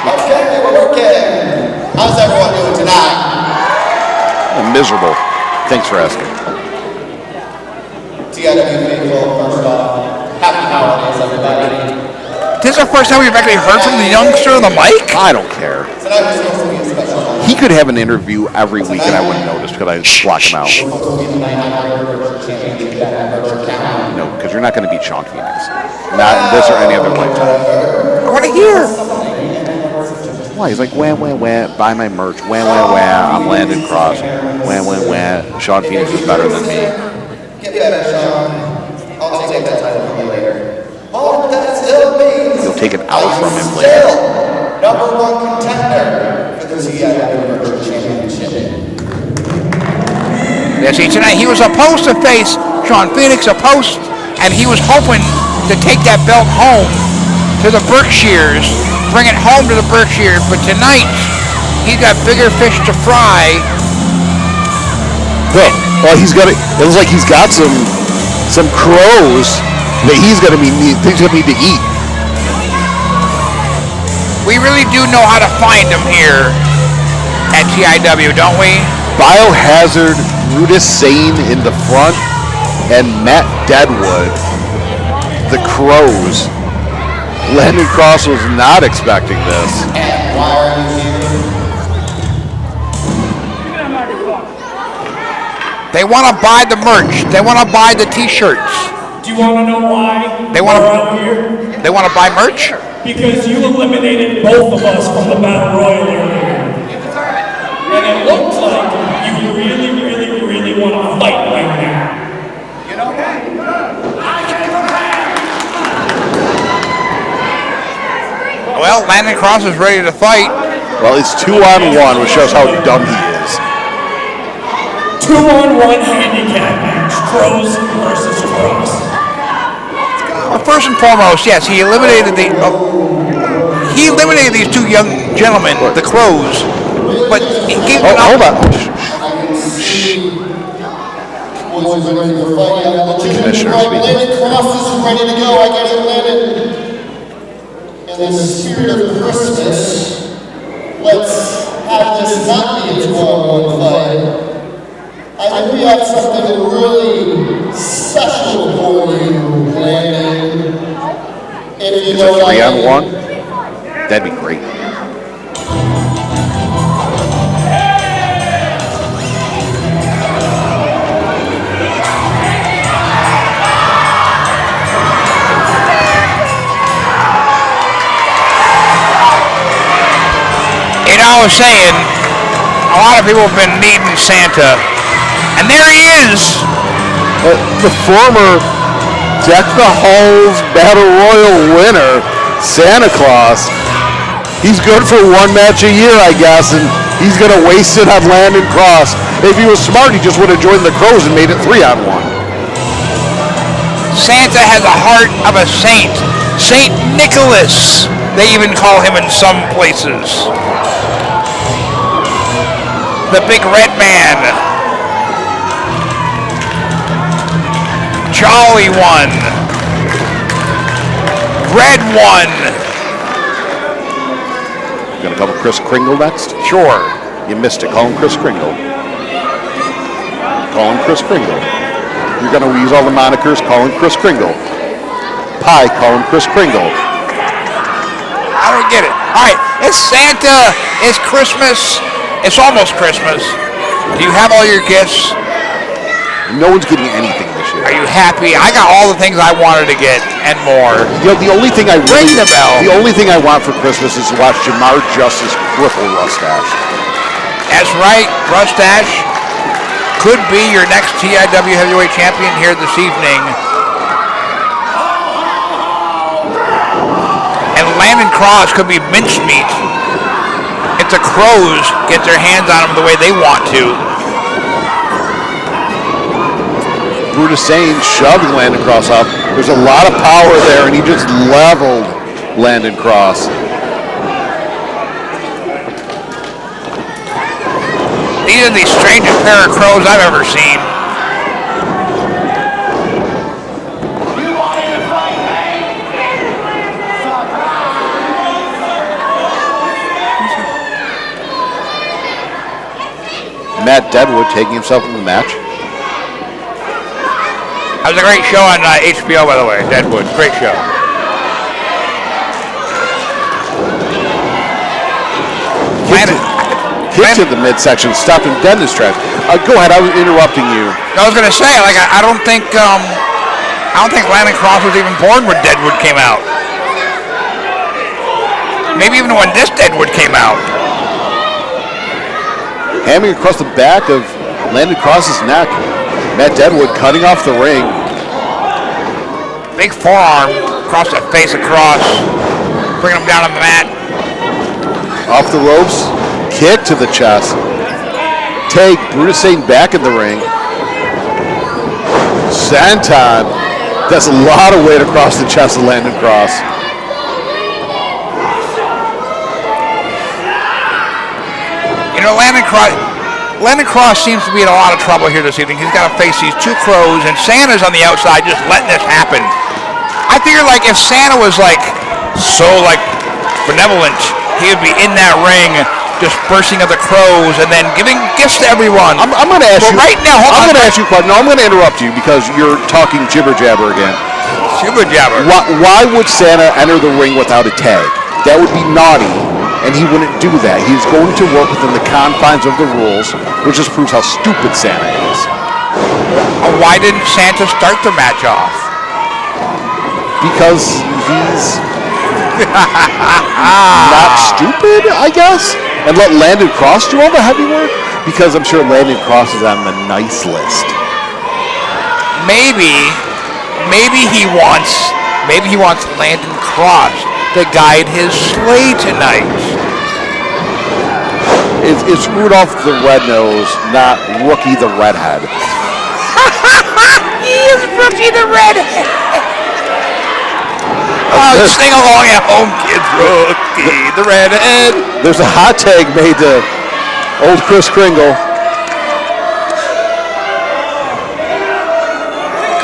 Okay, we're working. How's everyone doing tonight? I'm miserable. Thanks for asking. TIW faithful, first off, happy holidays, everybody. This is the first time we've actually heard from the youngster on the mic? I don't care. Tonight was supposed to be a special night. He could have an interview every week and I wouldn't notice because I just block him out. No, because you're not going to beat Sean Phoenix. Not in this or any other lifetime. I want to hear. Why? He's like, wah, wah, wah, buy my merch. Wah, wah, wah, I'm Landon Kross. Wah, wah, wah, Sean Phoenix is better than me. Get better, Sean. I'll take that title from you later. Oh, that still means You'll take it out from him later. still #1 contender for the TIW Berkshire Championship. Yeah, see, tonight he was supposed to face Sean Phoenix, and he was hoping to take that belt home to the Berkshires, bring it home to the Berkshires, but tonight he's got bigger fish to fry. Well, it looks like he's got some crows that he's gonna need to eat. We really do know how to find them here at TIW, don't we? Biohazard, Brutus Sane in the front, and Matt Deadwood, the Crows. Landon Kross was not expecting this. And why are you here? They want to buy the merch. They want to buy the T-shirts. Do you want to know why They we're want out here? to buy merch? Because you eliminated both of us from the Battle Royal earlier. And it looks like you really, really, really want to fight right now. Well, Landon Kross is ready to fight. Well, it's 2-on-1, which shows how dumb he is. 2-on-1 handicap match. Kross versus Kross. Well, first and foremost, yes, he eliminated these two young gentlemen, the Crows, but he gave them Hold on. Commissioner speaking. Landon Kross is ready to go. I got it, Landon. In the spirit of Christmas, let's have this not be a 2-on-1 fight. I think we have something really special for you, Landon. If you know what I mean. 3-on-1? That'd be great. You know, I was saying, a lot of people have been needing Santa, and there he is. The former Deck the Halls Battle Royal winner, Santa Claus. He's good for one match a year, I guess, and he's going to waste it on Landon Kross. If he was smart, he just would have joined the Crows and made it 3-on-1. Santa has a heart of a saint. Saint Nicholas, they even call him in some places. The big red man. Jolly one. Red one. Gonna call him Kris Kringle next? Sure. You missed it. Call him Kris Kringle. Call him Kris Kringle. You're gonna use all the monikers. Call him Kris Kringle. Pie. Call him Kris Kringle. I don't get it. All right, it's Santa. It's Christmas. It's almost Christmas. Do you have all your gifts? No one's getting anything this year. Are you happy? I got all the things I wanted to get and more. You know, the only thing I Ring the bell. The only thing I want for Christmas is to watch Jamar Justice cripple Russtache. That's right, Russtache could be your next TIW heavyweight champion here this evening. And Landon Kross could be mincemeat if the Crows get their hands on him the way they want to. Russtache shoving Landon Kross up. There's a lot of power there, and he just leveled Landon Kross. These are the strangest pair of Crows I've ever seen. Matt Deadwood taking himself in the match. That was a great show on HBO, by the way, Deadwood. Great show. Kick to the midsection, stopped him dead in his tracks. Go ahead, I was interrupting you. I was gonna say, like, I don't think Landon Kross was even born when Deadwood came out. Maybe even when this Deadwood came out. Hammering across the back of Landon Kross's neck. Matt Deadwood cutting off the ring. Big forearm across the face of Kross, bringing him down on the mat. Off the ropes, kick to the chest. Take Russtache back in the ring. Senton. That's a lot of weight across the chest of Landon Kross. You know, Landon Kross seems to be in a lot of trouble here this evening. He's got to face these two Crows, and Santa's on the outside just letting this happen. I figure, like, if Santa was, like, so, like, benevolent, he would be in that ring just bursting of the Crows and then giving gifts to everyone. I'm going to ask you. Right now, I'm going to ask you a question. No, I'm going to interrupt you because you're talking jibber jabber again. Jibber jabber. Why would Santa enter the ring without a tag? That would be naughty, and he wouldn't do that. He's going to work within the confines of the rules, which just proves how stupid Santa is. Why didn't Santa start the match off? Because he's not stupid, I guess, and let Landon Kross do all the heavy work, because I'm sure Landon Kross is on the nice list. Maybe he wants Landon Kross to guide his sleigh tonight. It's Rudolph the Red-Nosed, not Rookie the Redhead. He is Rookie the Redhead. Oh, sing along at home, kids. Rookie the Redhead. There's a hot tag made to old Kris Kringle.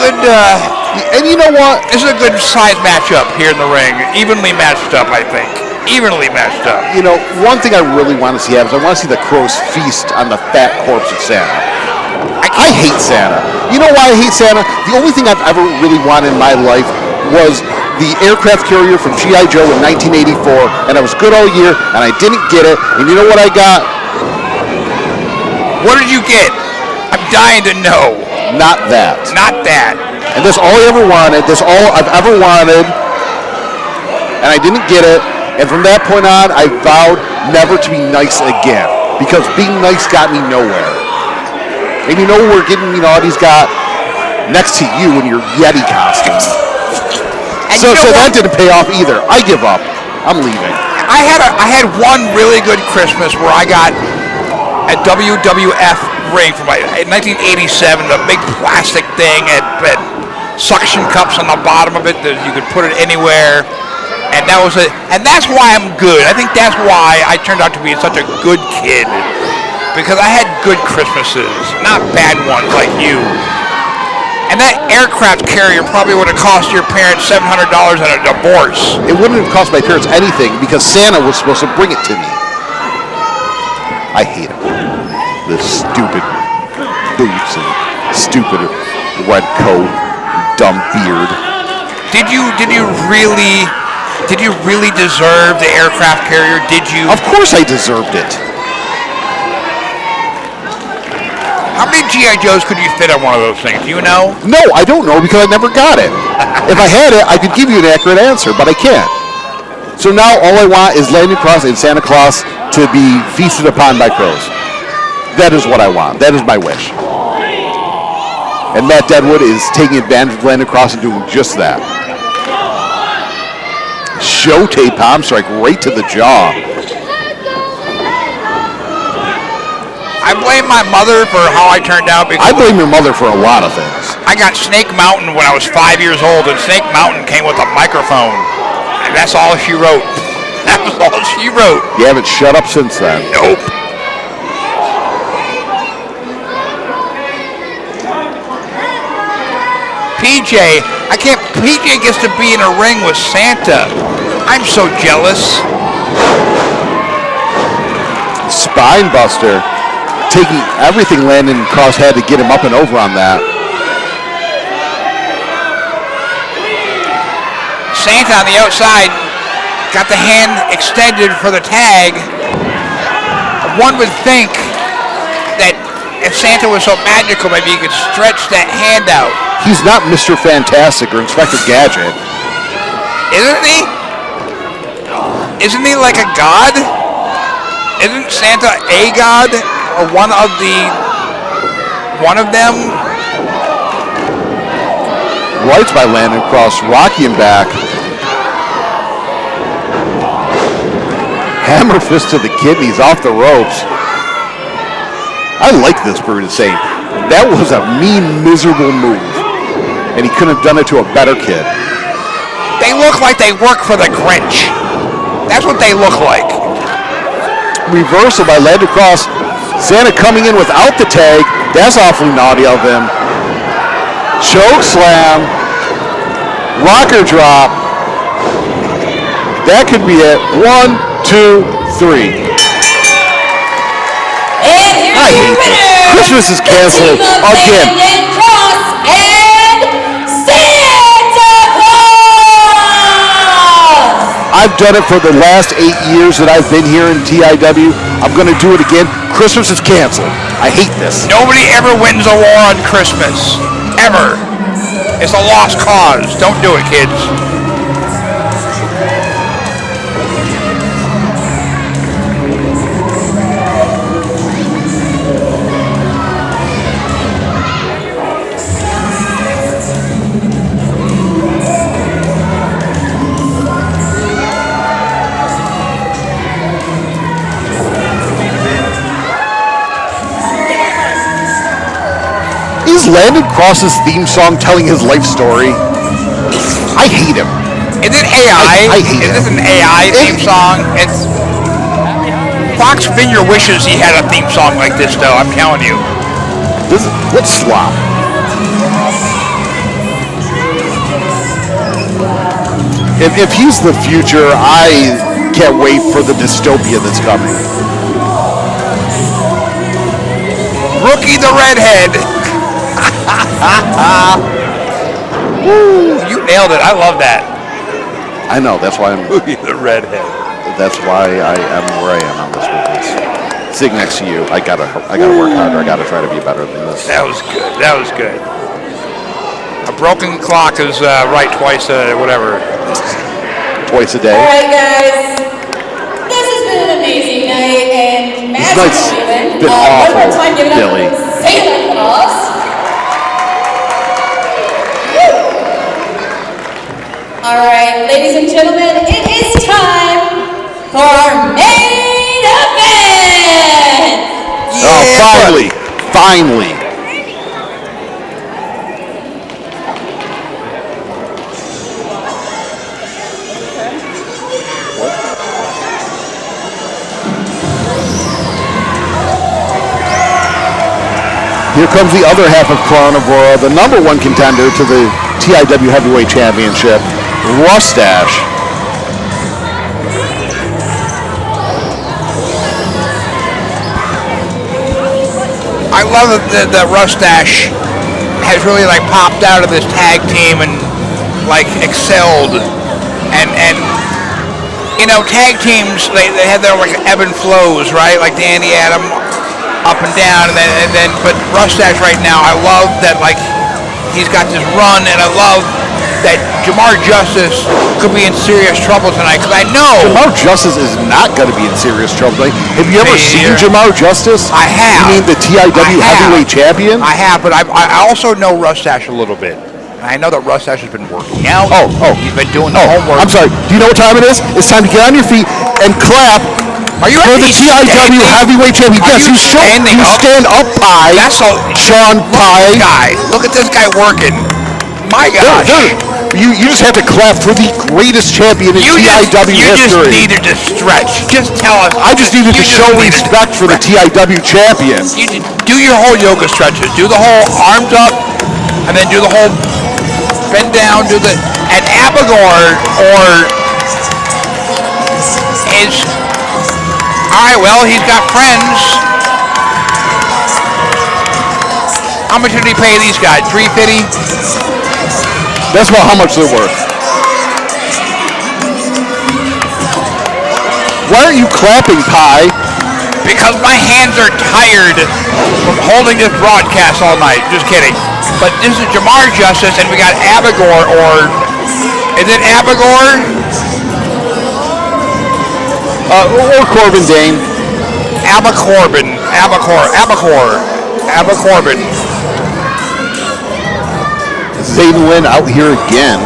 Good, and you know what? This is a good size matchup here in the ring. Evenly matched up, I think. Evenly matched up. You know, one thing I really want to see happen is I want to see the Kross feast on the fat corpse of Santa. I hate Santa. You know why I hate Santa? The only thing I've ever really wanted in my life was the aircraft carrier from G.I. Joe in 1984, and I was good all year, and I didn't get it. And you know what I got? What did you get? I'm dying to know. Not that. Not that. And that's all I ever wanted. That's all I've ever wanted. And I didn't get it. And from that point on, I vowed never to be nice again. Because being nice got me nowhere. And you know we're getting, all these got next to you in your Yeti costume. So that didn't pay off either. I give up. I'm leaving. I had one really good Christmas where I got a WWF ring from in 1987, a big plastic thing and suction cups on the bottom of it that you could put it anywhere, and that was it. And that's why I'm good. I think that's why I turned out to be such a good kid, because I had good Christmases, not bad ones like you. And that aircraft carrier probably would have cost your parents $700 in a divorce. It wouldn't have cost my parents anything because Santa was supposed to bring it to me. I hate him. The stupid boots and stupid red coat, dumb beard. Did you really deserve the aircraft carrier? Did you? Of course I deserved it. How many G.I. Joes could you fit on one of those things? Do you know? No, I don't know because I never got it. If I had it, I could give you an accurate answer, but I can't. So now all I want is Landon, Kross, and Santa Claus to be feasted upon by crows. That is what I want. That is my wish. And Matt Deadwood is taking advantage of Landon Kross and doing just that. Show tape palm strike right to the jaw. I blame my mother for how I turned out. Because I blame your mother for a lot of things. I got Snake Mountain when I was 5 years old, and Snake Mountain came with a microphone. And that's all she wrote. That was all she wrote. You haven't shut up since then. Nope. PJ gets to be in a ring with Santa. I'm so jealous. Spine buster. Taking everything Landon Kross had to get him up and over on that. Santa on the outside got the hand extended for the tag. One would think that if Santa was so magical, maybe he could stretch that hand out. He's not Mr. Fantastic or Inspector Gadget. Isn't he? Isn't he like a god? Isn't Santa a god? Or one of them? Rights by Landon Kross, Rocky him back. Hammer fist to the kidneys, off the ropes. I like this Brutus saying, that was a mean, miserable move. And he couldn't have done it to a better kid. They look like they work for the Grinch. That's what they look like. Reversal by Landon Kross. Santa coming in without the tag. That's awfully naughty of him. Choke slam. Rocker drop. That could be it. 1, 2, 3. And here's I your hate this. winner. Christmas is canceled the team of again. Landon Kross and Santa Claus. I've done it for the last 8 years that I've been here in TIW. I'm going to do it again. Christmas is canceled. I hate this. Nobody ever wins a war on Christmas. Ever. It's a lost cause. Don't do it, kids. Is Landon Kross's theme song telling his life story? I hate him. Is it AI? I hate Is this him. an AI theme song? It's Fox Finger wishes he had a theme song like this, though. I'm telling you. Let's swap. If he's the future, I can't wait for the dystopia that's coming. Rookie the redhead. Woo, you nailed it. I love that. I know. That's why I'm. Rookie the redhead. That's why I am where I am on this business. Sitting next to you, I gotta work harder. I gotta try to be better than this. That was good. That was good. A broken clock is right twice, whatever. Twice a day. All right, guys. This has been an amazing night, and magical even. Been One more awful, time, give it up Billy. for Zeiden and us. All right, ladies and gentlemen, it is time for our main event. Oh, finally. Here comes the other half of Carnivora, the number one contender to the TIW Heavyweight Championship, Russtache. I love that Russtache has really like popped out of this tag team and like excelled, and you know, tag teams they have their like ebb and flows, right? Like Danny Adam up and down, and then but Russtache right now, I love that like he's got this run, and I love that Jamar Justice could be in serious trouble tonight, because I know Jamar Justice is not going to be in serious trouble tonight. Have you ever seen Jamar Justice? I have. You mean the TIW Heavyweight Champion? I have, but I also know Russtache a little bit. I know that Russtache has been working out. Oh. He's been doing the homework. I'm sorry. Do you know what time it is? It's time to get on your feet and clap Are you for the TIW Heavyweight Champion. Are Yes, you standing up? Stand up, Pie. That's all. Sean Pie. Look at this guy working. My gosh. You just have to clap for the greatest champion in TIW you history. just needed to stretch. Just tell us. I just needed to show respect for the TIW champion. You do your whole yoga stretches. Do the whole arms up, and then do the whole bend down. Do the and Abigor is all right. Well, he's got friends. How much did he pay these guys? $350. That's about how much they're worth. Why aren't you clapping, Pie? Because my hands are tired from holding this broadcast all night. Just kidding. But this is Jamar Justice, and we got Abigor, or is it Abigor? Or Corbin Dane. Abigor. Zeiden Lynne out here again.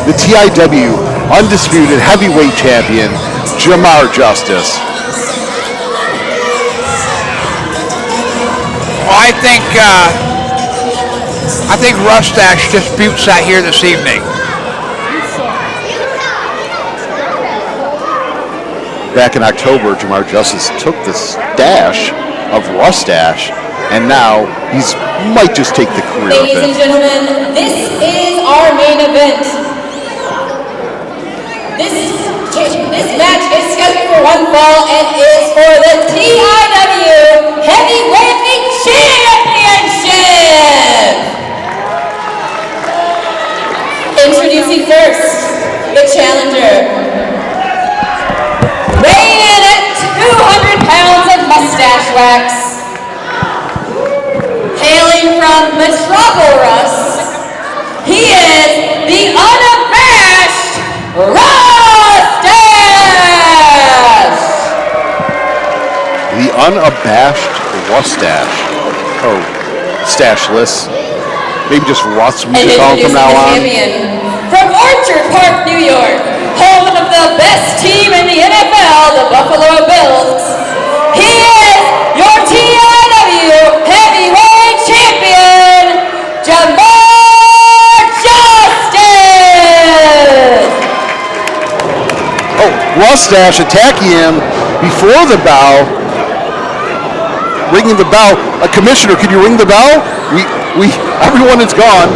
The TIW undisputed heavyweight champion, Jamar Justice. Well, I think Russtache disputes that here this evening. Back in October, Jamar Justice took the stash of Russtache, and now he's might just take the career Ladies of and it. gentlemen, this is our main event. This match is scheduled for one fall and is for the TIW Heavyweight Championship. Introducing first, the challenger. Weighing in at 200 pounds of mustache wax. Hailing from Metropolis, he is the unabashed Russtache! The unabashed Russtache. Or stashless. Maybe just Russ we And can call him from introducing now the on. champion from Orchard Park, New York, home of the best team in the NFL, the Buffalo Bills. He is your TIW Heavyweight Champion, Jamar Justice! Oh, Russtache attacking him before the bell. Ringing the bell. Commissioner, could you ring the bell? Everyone is gone.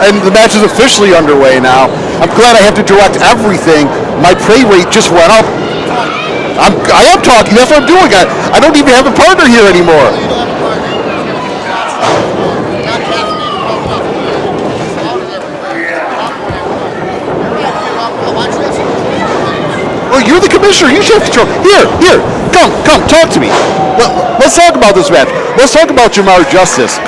And the match is officially underway now. I'm glad I have to direct everything. My pay rate just went up. I am talking. That's what I'm doing. I don't even have a partner here anymore. Well, you're the commissioner. You should have control. Here. Come, talk to me. Let's talk about this match. Let's talk about Jamar Justice.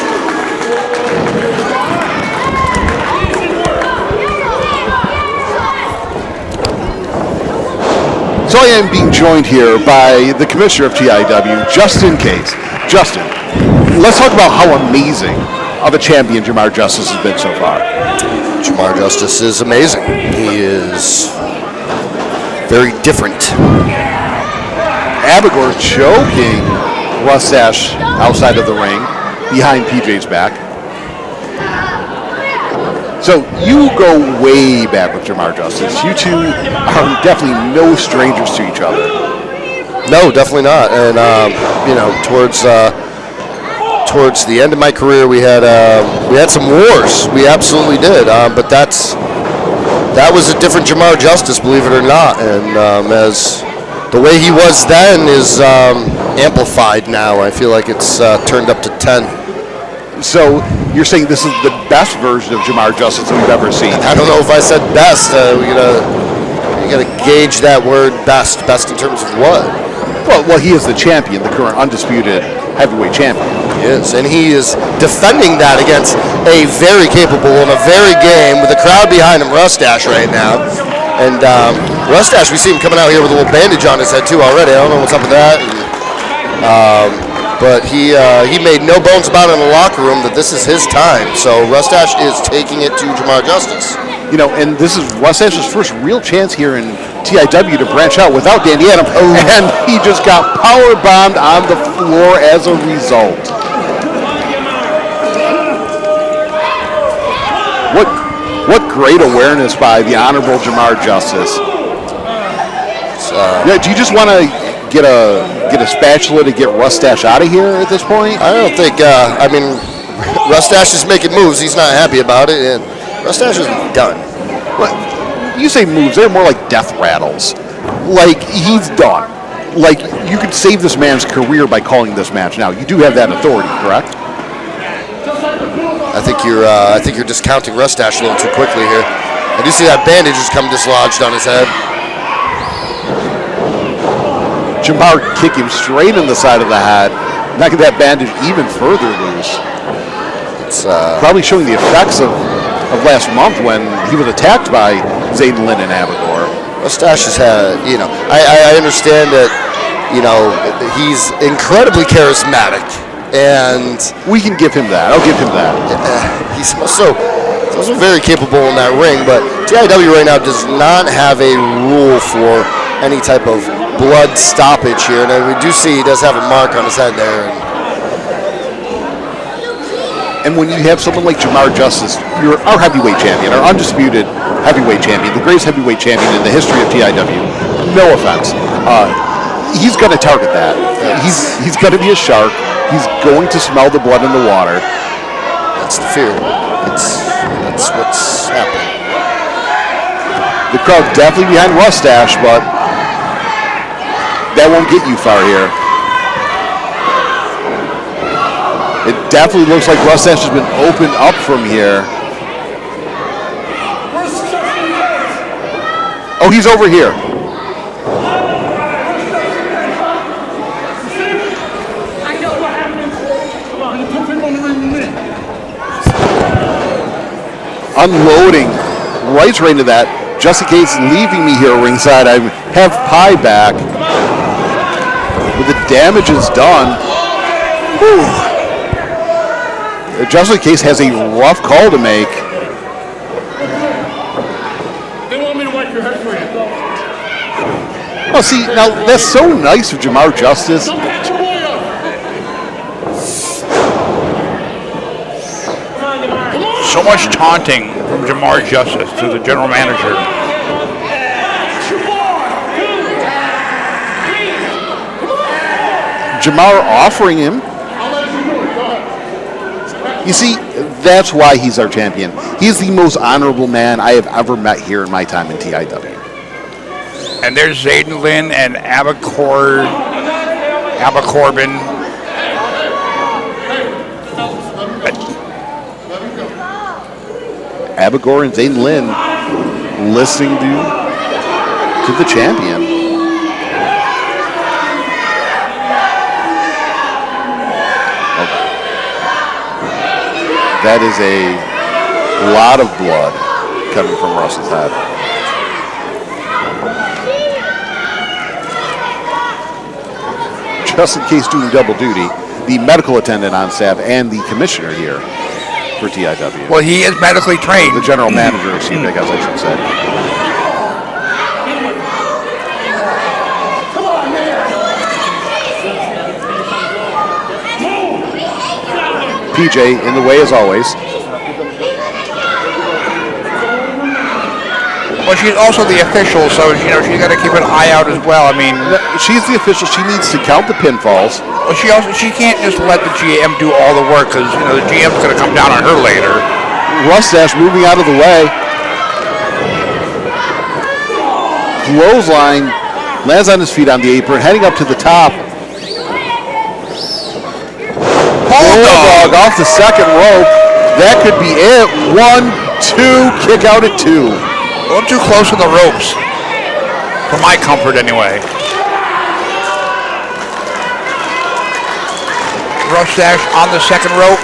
So I am being joined here by the commissioner of TIW, Justin Case. Justin, let's talk about how amazing of a champion Jamar Justice has been so far. Jamar Justice is amazing. He is very different. Abigor choking Russtache outside of the ring, behind PJ's back. So you go way back with Jamar Justice. You two are definitely no strangers to each other. No, definitely not. And towards the end of my career, we had some wars. We absolutely did. But that was a different Jamar Justice, believe it or not. And as the way he was then is amplified now. I feel like it's turned up to 10. So you're saying this is the best version of Jamar Justice we've ever seen? I don't know if I said best. You gotta gauge that word best. Best in terms of what? Well, he is the champion, the current undisputed heavyweight champion. He is, and he is defending that against a very capable and a very game with a crowd behind him, Russtache right now. And Russtache, we see him coming out here with a little bandage on his head too already. I don't know what's up with that. But he made no bones about it in the locker room that this is his time. So Russtache is taking it to Jamar Justice. You know, and this is Russtache's first real chance here in TIW to branch out without Danny Adam, and he just got power bombed on the floor as a result. What great awareness by the Honorable Jamar Justice. Do you just want to get a spatula to get Russtache out of here at this point? I don't think. Russtache is making moves. He's not happy about it, and Russtache is done. But you say moves; they're more like death rattles. Like he's done. Like you could save this man's career by calling this match now. You do have that authority, correct? I think you're discounting Russtache a little too quickly here. I do see that bandage has come dislodged on his head. Jamar kicked him straight in the side of the head, knocking that bandage even further loose. It's probably showing the effects of last month when he was attacked by Zeiden, Lynne, and Abigor. Russtache has had, I understand that, he's incredibly charismatic, and we can give him that. I'll give him that. He's also very capable in that ring, but TIW right now does not have a rule for any type of blood stoppage here, and we do see he does have a mark on his head there. And when you have someone like Jamar Justice, you're our heavyweight champion, our undisputed heavyweight champion, the greatest heavyweight champion in the history of TIW. No offense. He's going to target that. He's going to be a shark. He's going to smell the blood in the water. That's the fear. That's what's happening. The crowd definitely behind Russtache, but that won't get you far here. It definitely looks like Russtache has been opened up from here. Oh, he's over here. Unloading right into that. Just in case leaving me here ringside, I have Pie back. But the damage is done. Whew. Just in case has a rough call to make. Oh, see, now that's so nice of Jamar Justice. So much taunting from Jamar Justice to the general manager. Jamar offering him. You see, that's why he's our champion. He's the most honorable man I have ever met here in my time in TIW. And there's Zeiden, Lynne, and Abigor, Abigorbin. Abigor and Zeiden Lynne listening to the champion. That is a lot of blood coming from Russ's head. Just in case doing double duty, the medical attendant on staff and the commissioner here for TIW. Well, he is medically trained. The general manager, I guess I should say. PJ in the way as always. Well, she's also the official, so she's got to keep an eye out as well. I mean, she's the official. She needs to count the pinfalls. Well, she can't just let the GM do all the work because the GM's going to come down on her later. Russtache moving out of the way. Clothesline lands on his feet on the apron, heading up to the top. Bulldog off the second rope. That could be it. 1, 2, kick out at 2. A little too close to the ropes, for my comfort anyway. Russtache on the second rope.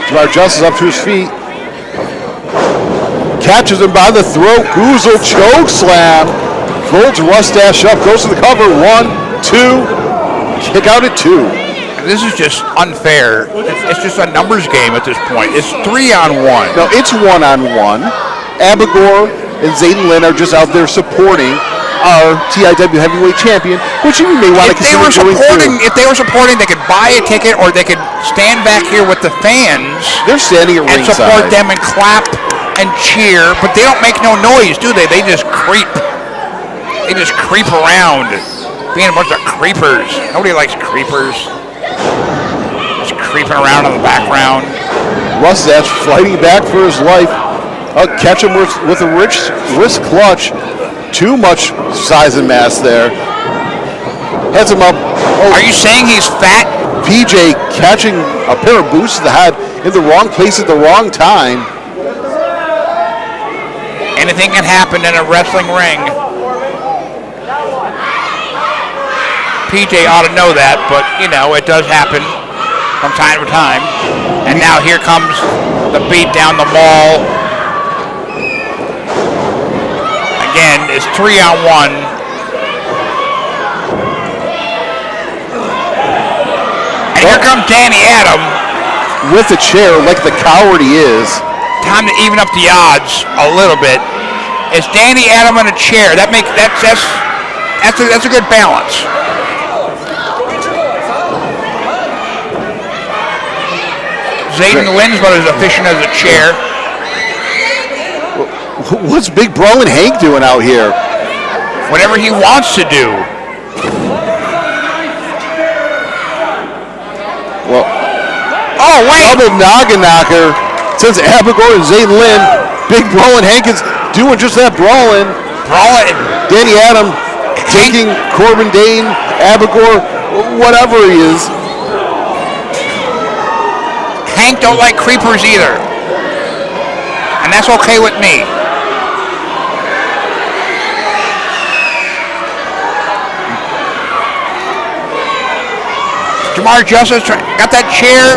Jamar Justice up to his feet. Catches him by the throat. Goozle choke slam. Folds Russtache up. Goes to the cover. 1, 2. Kick out at 2. This is just unfair. It's just a numbers game at this point. It's 3-on-1. No, it's 1-on-1. Abigor and Zeiden Lynne are just out there supporting our TIW heavyweight champion, which you may want to consider doing. If they were supporting, they could buy a ticket or they could stand back here with the fans. They're standing at ringside. And support them and clap and cheer, but they don't make no noise, do they? They just creep. They just creep around, being a bunch of creepers. Nobody likes creepers. Just creeping around in the background. Russtache fighting back for his life. Catch him with a wrist clutch. Too much size and mass there. Heads him up. Oh. Are you saying he's fat? PJ catching a pair of boots to the head in the wrong place at the wrong time. Anything can happen in a wrestling ring. PJ ought to know that, but, it does happen from time to time. And now here comes the beat down the mall. Again, it's 3-on-1. And here comes Danny Adam. With a chair, like the coward he is. Time to even up the odds a little bit. It's Danny Adam in a chair. That's a good balance. Zeiden Lynne's about as efficient as a chair. What's Big Bro and Hank doing out here? Whatever he wants to do. Well, oh wait! Double noggin knocker. Since Abigor and Zeiden Lynne, Big Bro and Hank is doing just that, brawling. Danny Adam taking Corbin Dane, Abigor, whatever he is. Hank don't like creepers either. And that's okay with me. Jamar Justice got that chair.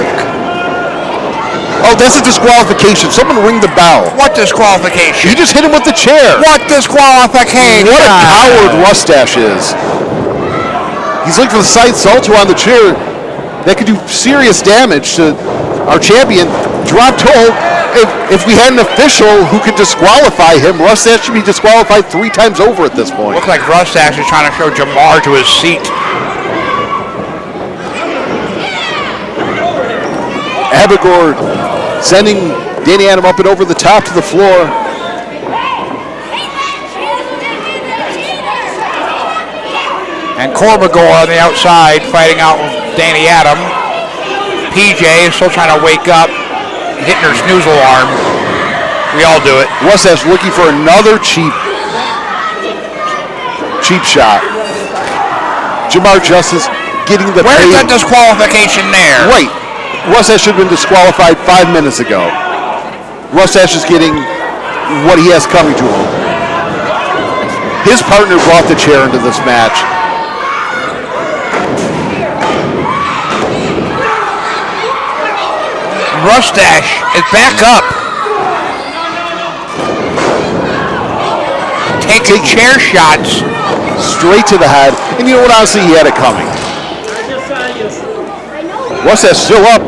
Oh, that's a disqualification. Someone ring the bell. What disqualification? You just hit him with the chair. What disqualification? What a coward Russtache is. He's looking for the side salto on the chair. That could do serious damage to our champion. drop toe. If we had an official who could disqualify him, Russtache should be disqualified 3 times over at this point. Looks like Russtache is trying to show Jamar to his seat. Abigor sending Danny Adam up and over the top to the floor. And Abigor on the outside fighting out with Danny Adam. PJ is still trying to wake up, hitting her snooze alarm. We all do it. Russtache looking for another cheap shot. Jamar Justice getting the Where's that disqualification there? Right. Russtache should have been disqualified 5 minutes ago. Russtache is getting what he has coming to him. His partner brought the chair into this match. Russtache is back up. Taking chair shots. Straight to the head. And you know what, honestly, he had it coming. Russtache still up.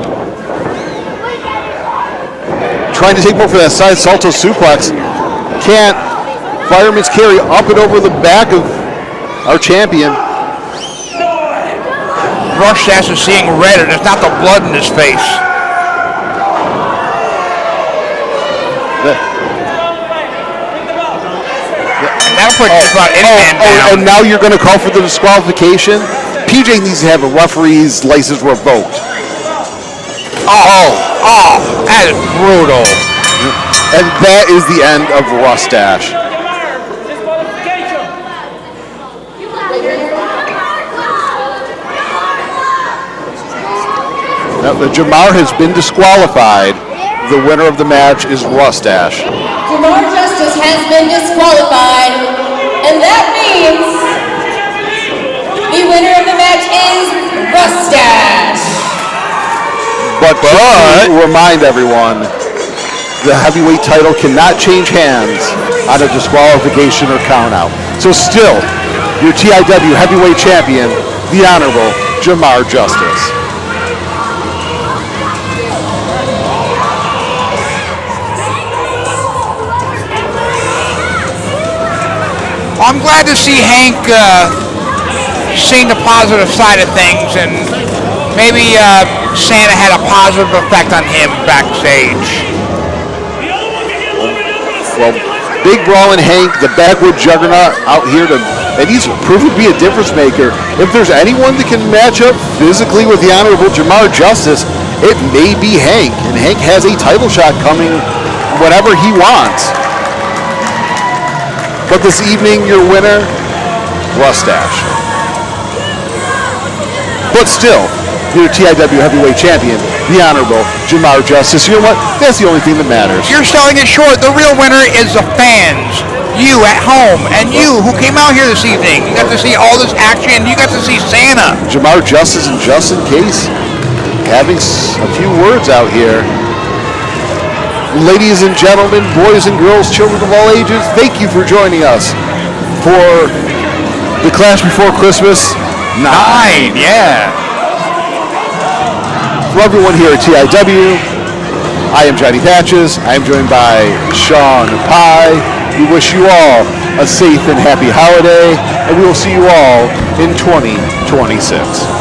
Trying to take more for that side salto suplex. Can't. Fireman's carry up and over the back of our champion. Russtache is seeing red, and it's not the blood in his face. And that'll put just about any man down. And now you're going to call for the disqualification? PJ needs to have a referee's license revoked. That is brutal. And that is the end of Russtache. Now, the Jamar has been disqualified. The winner of the match is Russtache. Jamar Justice has been disqualified, and that means the winner of the match is Russtache. But to remind everyone, the heavyweight title cannot change hands on a disqualification or count out. So still, your TIW heavyweight champion, the Honorable Jamar Justice. I'm glad to see Hank seeing the positive side of things, and maybe Santa had a positive effect on him backstage. Well, Big Brawlin' Hank, the backwood juggernaut out here and he's proven to be a difference maker. If there's anyone that can match up physically with the Honorable Jamar Justice, it may be Hank. And Hank has a title shot coming whenever he wants. But this evening, your winner, Russtache. But still, your TIW heavyweight champion, the Honorable Jamar Justice. You know what? That's the only thing that matters. You're selling it short. The real winner is the fans. You at home, and you who came out here this evening. You got to see all this action. You got to see Santa. Jamar Justice and Justin Case having a few words out here. Ladies and gentlemen, boys and girls, children of all ages, thank you for joining us for the Clash Before Christmas 9. Yeah. For everyone here at TIW, I am Johnny Patches. I am joined by Sean Pye. We wish you all a safe and happy holiday, and we will see you all in 2026.